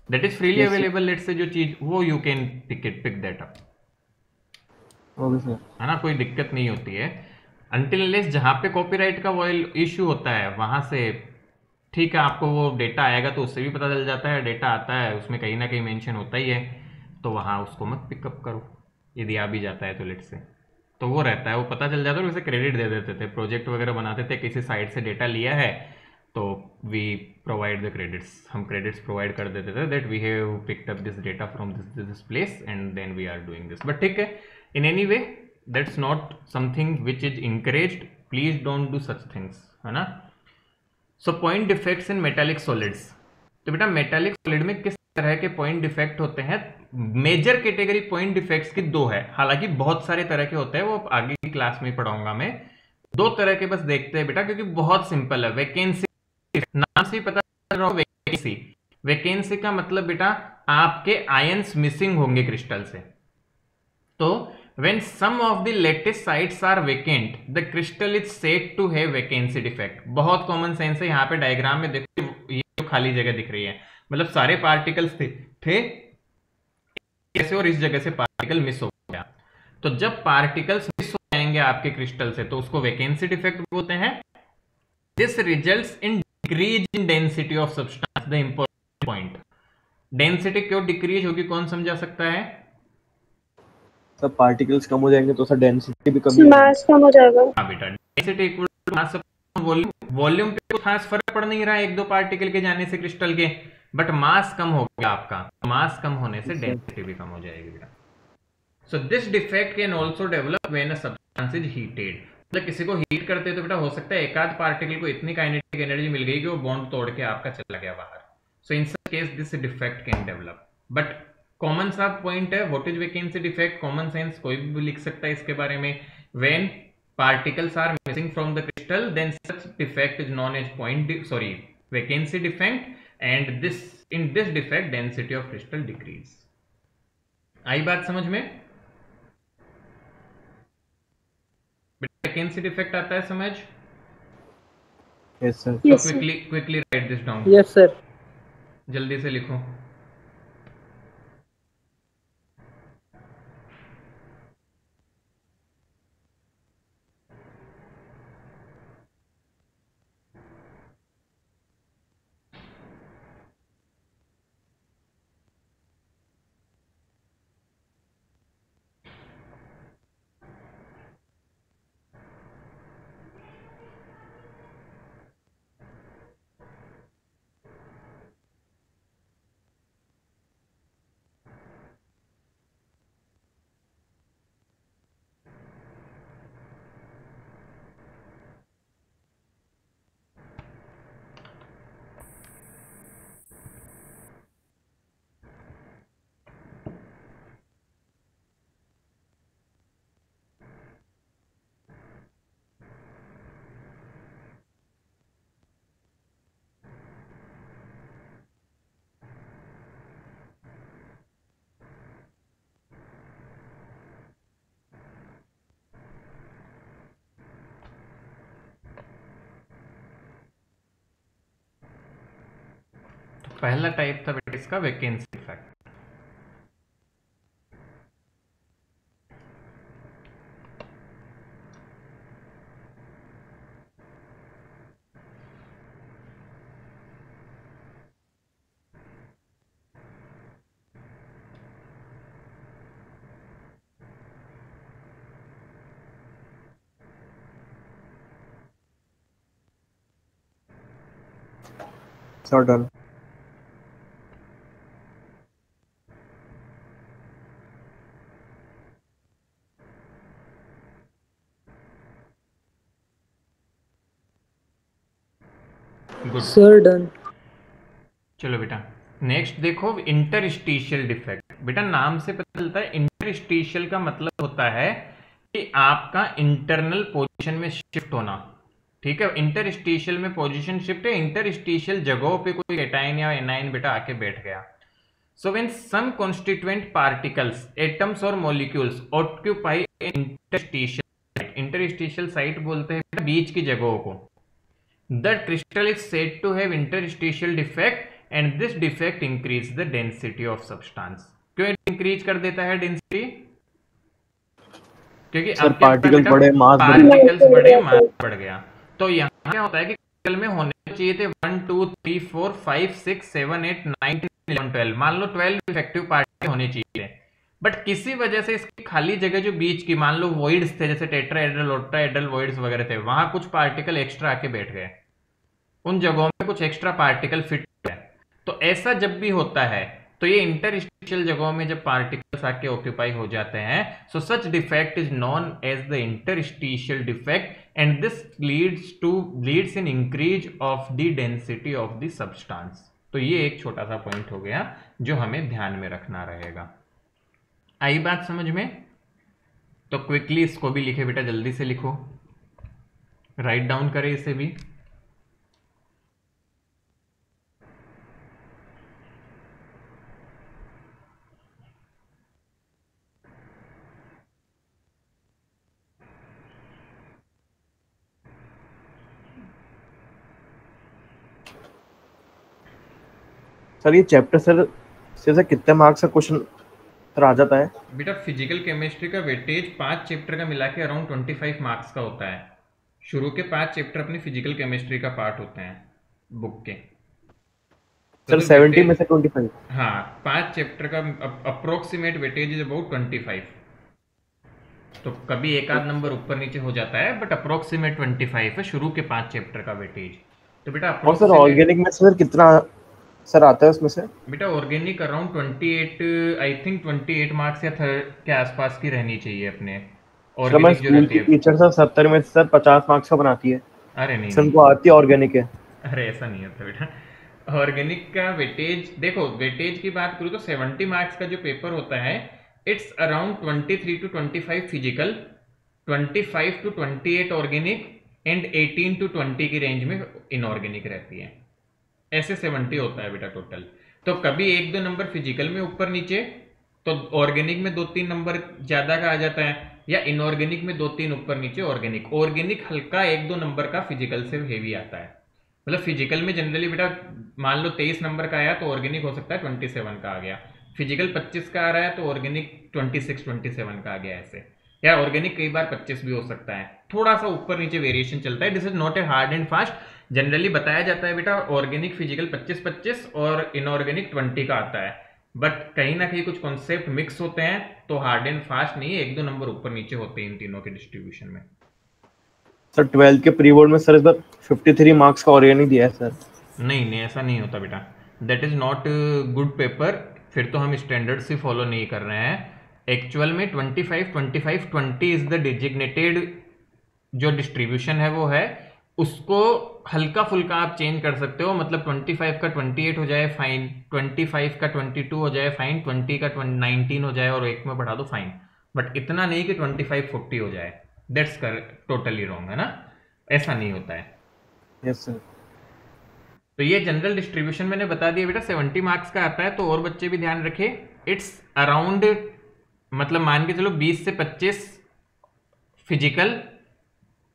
that is freely available. Let's say जो चीज वो you can pick that up, है ना. कोई दिक्कत नहीं होती है. अनटिल अनलेस जहाँ पे कॉपीराइट का वो इश्यू होता है वहां से ठीक है, आपको वो डेटा आएगा तो उससे भी पता चल जाता है. डेटा आता है उसमें कहीं ना कहीं मेंशन होता ही है, तो वहाँ उसको मत पिकअप करो. यदि आ भी जाता है तो लेट से तो वो रहता है, वो पता चल जाता है. वैसे क्रेडिट दे देते थे, प्रोजेक्ट वगैरह बनाते थे, किसी साइट से डेटा लिया है तो वी प्रोवाइड द क्रेडिट्स. हम क्रेडिट्स प्रोवाइड कर देते थे that we have picked up this data from this place and then we are doing this. But ठीक है, in any way that's not something which is encouraged. Please don't do such things, है ना. So point defects in metallic solids. तो बेटा metallic solid में किस तरह के पॉइंट डिफेक्ट होते हैं? मेजर कैटेगरी पॉइंट डिफेक्ट्स की 2 है. हालांकि बहुत सारे तरह के होते हैं, वो आगे की क्लास में पढ़ाऊंगा मैं. 2 तरह के बस देखते हैं बेटा, क्योंकि बहुत सिंपल है. वैकेंसी, नाम से ही पता चल रहा हो वैकेंसी. वैकेंसी का मतलब बेटा आपके आयंस मिसिंग होंगे क्रिस्टल से. तो when some of the lattice sites are vacant, the crystal is said to have vacancy defect. बहुत कॉमन सेंस है. यहाँ पे डायग्राम में देखो, ये जो खाली जगह दिख रही है, मतलब सारे पार्टिकल्स थे ऐसे और इस जगह से पार्टिकल मिस हो गया. तो जब पार्टिकल्स मिस हो जाएंगे जाएंगे आपके क्रिस्टल से, तो उसको वैकेंसी डिफेक्ट बोलते हैं। This results in decrease in density of substance. The important point, density क्यों डिक्रीज होगी, कौन समझा सकता है? सब पार्टिकल्स कम हो जाएंगे तो सर डेंसिटी भी कम हो जाएगी। मास कम हो जाएगा। हाँ बेटा, density equal to mass upon volume. Volume पे कुछ खास फर्क पड़ नहीं रहा है एक दो पार्टिकल के जाने से क्रिस्टल के, बट मास कम हो गया आपका। मास कम होने से डेंसिटी भी कम हो जाएगी बेटा। So this defect can also develop when a substance is heated. मतलब किसी को हीट करते तो बेटा हो सकता है एक आध पार्टिकल को इतनी काइनेटिक एनर्जी मिल गई कि वो बॉन्ड तोड़ के आपका चला गया बाहर। So in such case this defect can develop. But common सा पॉइंट है, what is vacancy defect, common sense कोई भी लिख सकता है इसके बारे में। When particles are missing from the crystal, then such defect is known as vacancy defect, and in this defect density of crystal decrease। आई बात समझ में? वैकेंसी डिफेक्ट आता है समझ? Yes sir. तो quickly write this down. Yes sir. जल्दी से लिखो। पहला टाइप था बेटा इसका vacancy defect. Sir done. Good sir done. चलो बेटा नेक्स्ट देखो, इंटरस्टिशियल डिफेक्ट। बेटा नाम से पता चलता है इंटरस्टिशियल का मतलब होता है कि आपका इंटरनल पोजीशन में शिफ्ट होना। ठीक है, इंटरस्टिशियल में पोजीशन शिफ्ट है, इंटरस्टिशियल जगहों पे कोई कैटायन या एनायन बेटा आके बैठ गया। So when some constituent particles, atoms और मॉलिक्यूल्स ऑक्यूपाई इंटरस्टिशियल साइट बोलते हैं बीच की जगहों को। The crystal is said to have interstitial defect and this defect increase the density of substance. क्यों इंक्रीज कर देता है डेंसिटी? क्योंकि सर पार्टिकल बड़े, मास पार्टिकल्स बड़े, मास बढ़ गया। तो यहाँ क्या होता है कि क्रिस्टल में होने चाहिए थे 1 2 3 4 5 6 7 8 9 10 11 12, मान लो 12 इफेक्टिव पार्टिकल होने चाहिए, बट किसी वजह से इसकी खाली जगह जो बीच की, मान लो वॉइड्स थे जैसे टेट्राहेड्रल ऑक्टाहेड्रल वॉइड्स वगैरह थे, वहां कुछ पार्टिकल एक्स्ट्रा आके बैठ गए, उन जगहों में कुछ एक्स्ट्रा पार्टिकल फिट है। तो ऐसा जब भी होता है तो ये इंटरस्टिशियल जगहों में जब पार्टिकल्स आके ऑक्यूपाई हो जाते हैं, so such defect is known as the interstitial defect and this leads in increase of the density of the substance. तो ये एक छोटा सा पॉइंट हो गया जो हमें ध्यान में रखना रहेगा। आई बात समझ में? तो क्विकली इसको भी लिखे बेटा, जल्दी से लिखो, राइट डाउन करें इसे भी। सर ये चैप्टर सर से कितने मार्क्स का क्वेश्चन सर आ जाता है। बेटा फिजिकल केमिस्ट्री का वेटेज 5 चैप्टर का मिला के अराउंड 25 मार्क्स का होता है। शुरू के 5 चैप्टर अपनी फिजिकल केमिस्ट्री का पार्ट होते हैं बुक के। सर जो 70 में वेटेज, से 25। हाँ 5 चैप्टर का अप्रोक्सीमेट वेटेज इज अबाउट 25। तो कभी एक आध नंबर ऊपर नीचे हो जाता है, बट अप्रोक्सीमेट 25 है शुरू के 5 चैप्टर का वेटेज। तो बेटा और सर अप्रोक्सीमेट, ऑर्गेनिक में सर कितना सर आता है उसमें से? बेटा organic around 28, I think 28 marks या 30 के आसपास की रहनी चाहिए अपने। सर हमारे ऑर्गेनिक जो स्कूल रहती की है, टीचर सर 70 में से सर 50 मार्क्स का बनाती है। अरे नहीं सर नहीं, उनको आती है ऑर्गेनिक है। अरे ऐसा नहीं होता बेटा। ऑर्गेनिक का वेटेज देखो, वेटेज की बात करूँ तो 70 मार्क्स का जो पेपर होता है, it's around 23 to 25 physical, 25 to 28 organic and 18 to 20 की रेंज में इनऑर्गेनिक रहती है। ऐसे 70 होता है बेटा टोटल। तो कभी एक दो नंबर फिजिकल में ऊपर नीचे, तो ऑर्गेनिक में 2-3 नंबर ज्यादा का आ जाता है, या इनऑर्गेनिक में 2-3 ऊपर नीचे ऑर्गेनिक। ऑर्गेनिक हल्का 1-2 नंबर का फिजिकल से हेवी आता है। मतलब फिजिकल में जनरली बेटा मान लो 23 नंबर का आया तो ऑर्गेनिक हो सकता है 27 का आ गया, फिजिकल 25 का आ रहा है तो ऑर्गेनिक 26-27 का आ गया ऐसे, या ऑर्गेनिक कई बार 25 भी हो सकता है। थोड़ा सा ऊपर नीचे वेरिएशन चलता है। This is not a hard and fast. Generally बताया जाता है बेटा ऑर्गेनिक फिजिकल 25-25 और इनऑर्गेनिक 20 का आता है, बट कहीं ना कहीं कुछ कॉन्सेप्ट मिक्स होते हैं, तो हार्ड एंड फास्ट नहीं है, 1-2 नंबर ऊपर नीचे होते हैं इन तीनों के डिस्ट्रीब्यूशन में। सर 12th के प्री बोर्ड में सर इस बार 53 मार्क्स का ऑर्गेनिक दिया है सर। नहीं नहीं, ऐसा नहीं होता बेटा, that is not good paper. फिर तो हम स्टैंडर्ड से फॉलो नहीं कर रहे हैं। एक्चुअल में 25-25-20 इज द डिजिग्नेटेड जो डिस्ट्रीब्यूशन है वो है, उसको हल्का फुल्का आप चेंज कर सकते हो। मतलब 25 का 28 हो जाए फाइन, 25 का 22 हो जाए फाइन, 20 का 19 हो जाए और एक में बढ़ा दो फाइन, बट इतना नहीं कि 25-40 हो जाए। दैट्स कर टोटली रॉन्ग है ना, ऐसा नहीं होता है। Yes sir. तो ये जनरल डिस्ट्रीब्यूशन मैंने बता दिया बेटा, 70 मार्क्स का आता है। तो और बच्चे भी ध्यान रखे, इट्स अराउंड मतलब मान के चलो 20 से 25 फिजिकल,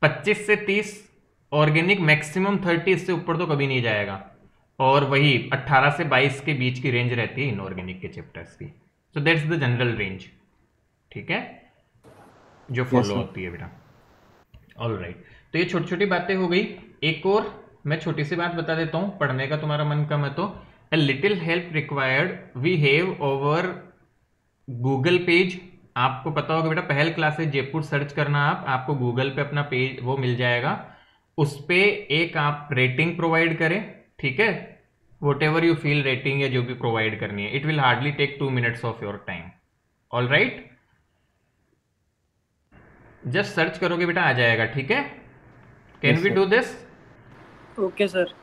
25 से 30 ऑर्गेनिक, मैक्सिमम 30, इससे ऊपर तो कभी नहीं जाएगा। और वही 18 से 22 के बीच की रेंज रहती है इनऑर्गेनिक के चैप्टर्स की। So that's the general range, ठीक है, जो फॉलो होती है बेटा। ऑल राइट, तो ये छोटी छोटी बातें हो गई। एक और मैं छोटी सी बात बता देता हूँ, पढ़ने का तुम्हारा मन कम है तो a little help required we have over Google page. आपको पता होगा बेटा, पहल क्लासेस जयपुर सर्च करना आप, आपको गूगल पे अपना पेज वो मिल जाएगा। उस पे एक आप रेटिंग प्रोवाइड करें, ठीक है, whatever you feel rating या जो भी प्रोवाइड करनी है, it will hardly take 2 minutes of your time. All right, just search करोगे बेटा आ जाएगा, ठीक है। Can we do this? Okay sir.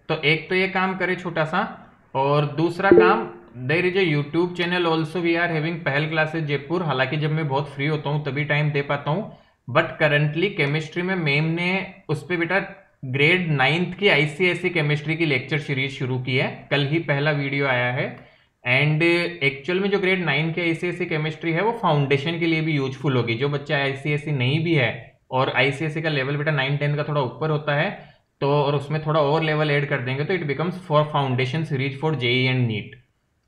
तो एक तो ये काम करे छोटा सा, और दूसरा काम, there is a YouTube channel also, we are having Pahal classes Jaipur. हालांकि जब मैं बहुत फ्री होता हूँ तभी टाइम दे पाता हूँ, बट करंटली केमिस्ट्री में मैम ने उस पर बेटा ग्रेड 9th की आईसीएसई केमिस्ट्री की लेक्चर सीरीज शुरू की है। कल ही पहला वीडियो आया है। एंड एक्चुअल में जो ग्रेड 9 की आईसीएसई केमिस्ट्री है वो फाउंडेशन के लिए भी यूजफुल होगी। जो बच्चा आईसीएसई नहीं भी है और आईसीएसई का लेवल बेटा 9-10 का थोड़ा ऊपर होता है, तो और उसमें थोड़ा और लेवल ऐड कर देंगे तो it becomes for foundation series for JEE and NEET.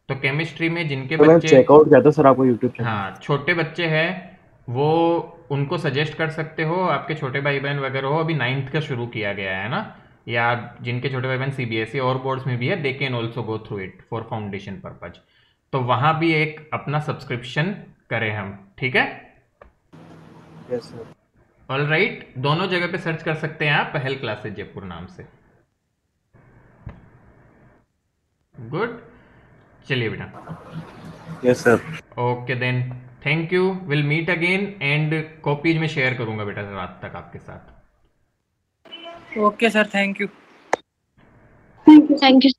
तो केमिस्ट्री में जिनके तो मैं बच्चे चेकआउट किया था सर आपको यूट्यूब चैनल। हाँ छोटे बच्चे हैं, वो उनको सजेस्ट कर सकते हो। आपके छोटे भाई बहन वगैरह हो, अभी 9th का शुरू किया गया है ना, या जिनके छोटे भाई बहन सीबीएसई और बोर्ड्स में भी है, they can also go through it for foundation purpose. तो वहां भी एक अपना सब्सक्रिप्शन करें हम, ठीक है। Yes sir. ऑल राइट, दोनों जगह पे सर्च कर सकते हैं आप पहल क्लासेस जयपुर नाम से। गुड, चलिए बेटा। Yes sir. Okay then, thank you, will meet again. And copies में शेयर करूंगा बेटा रात तक आपके साथ। Okay sir, thank you. Thank you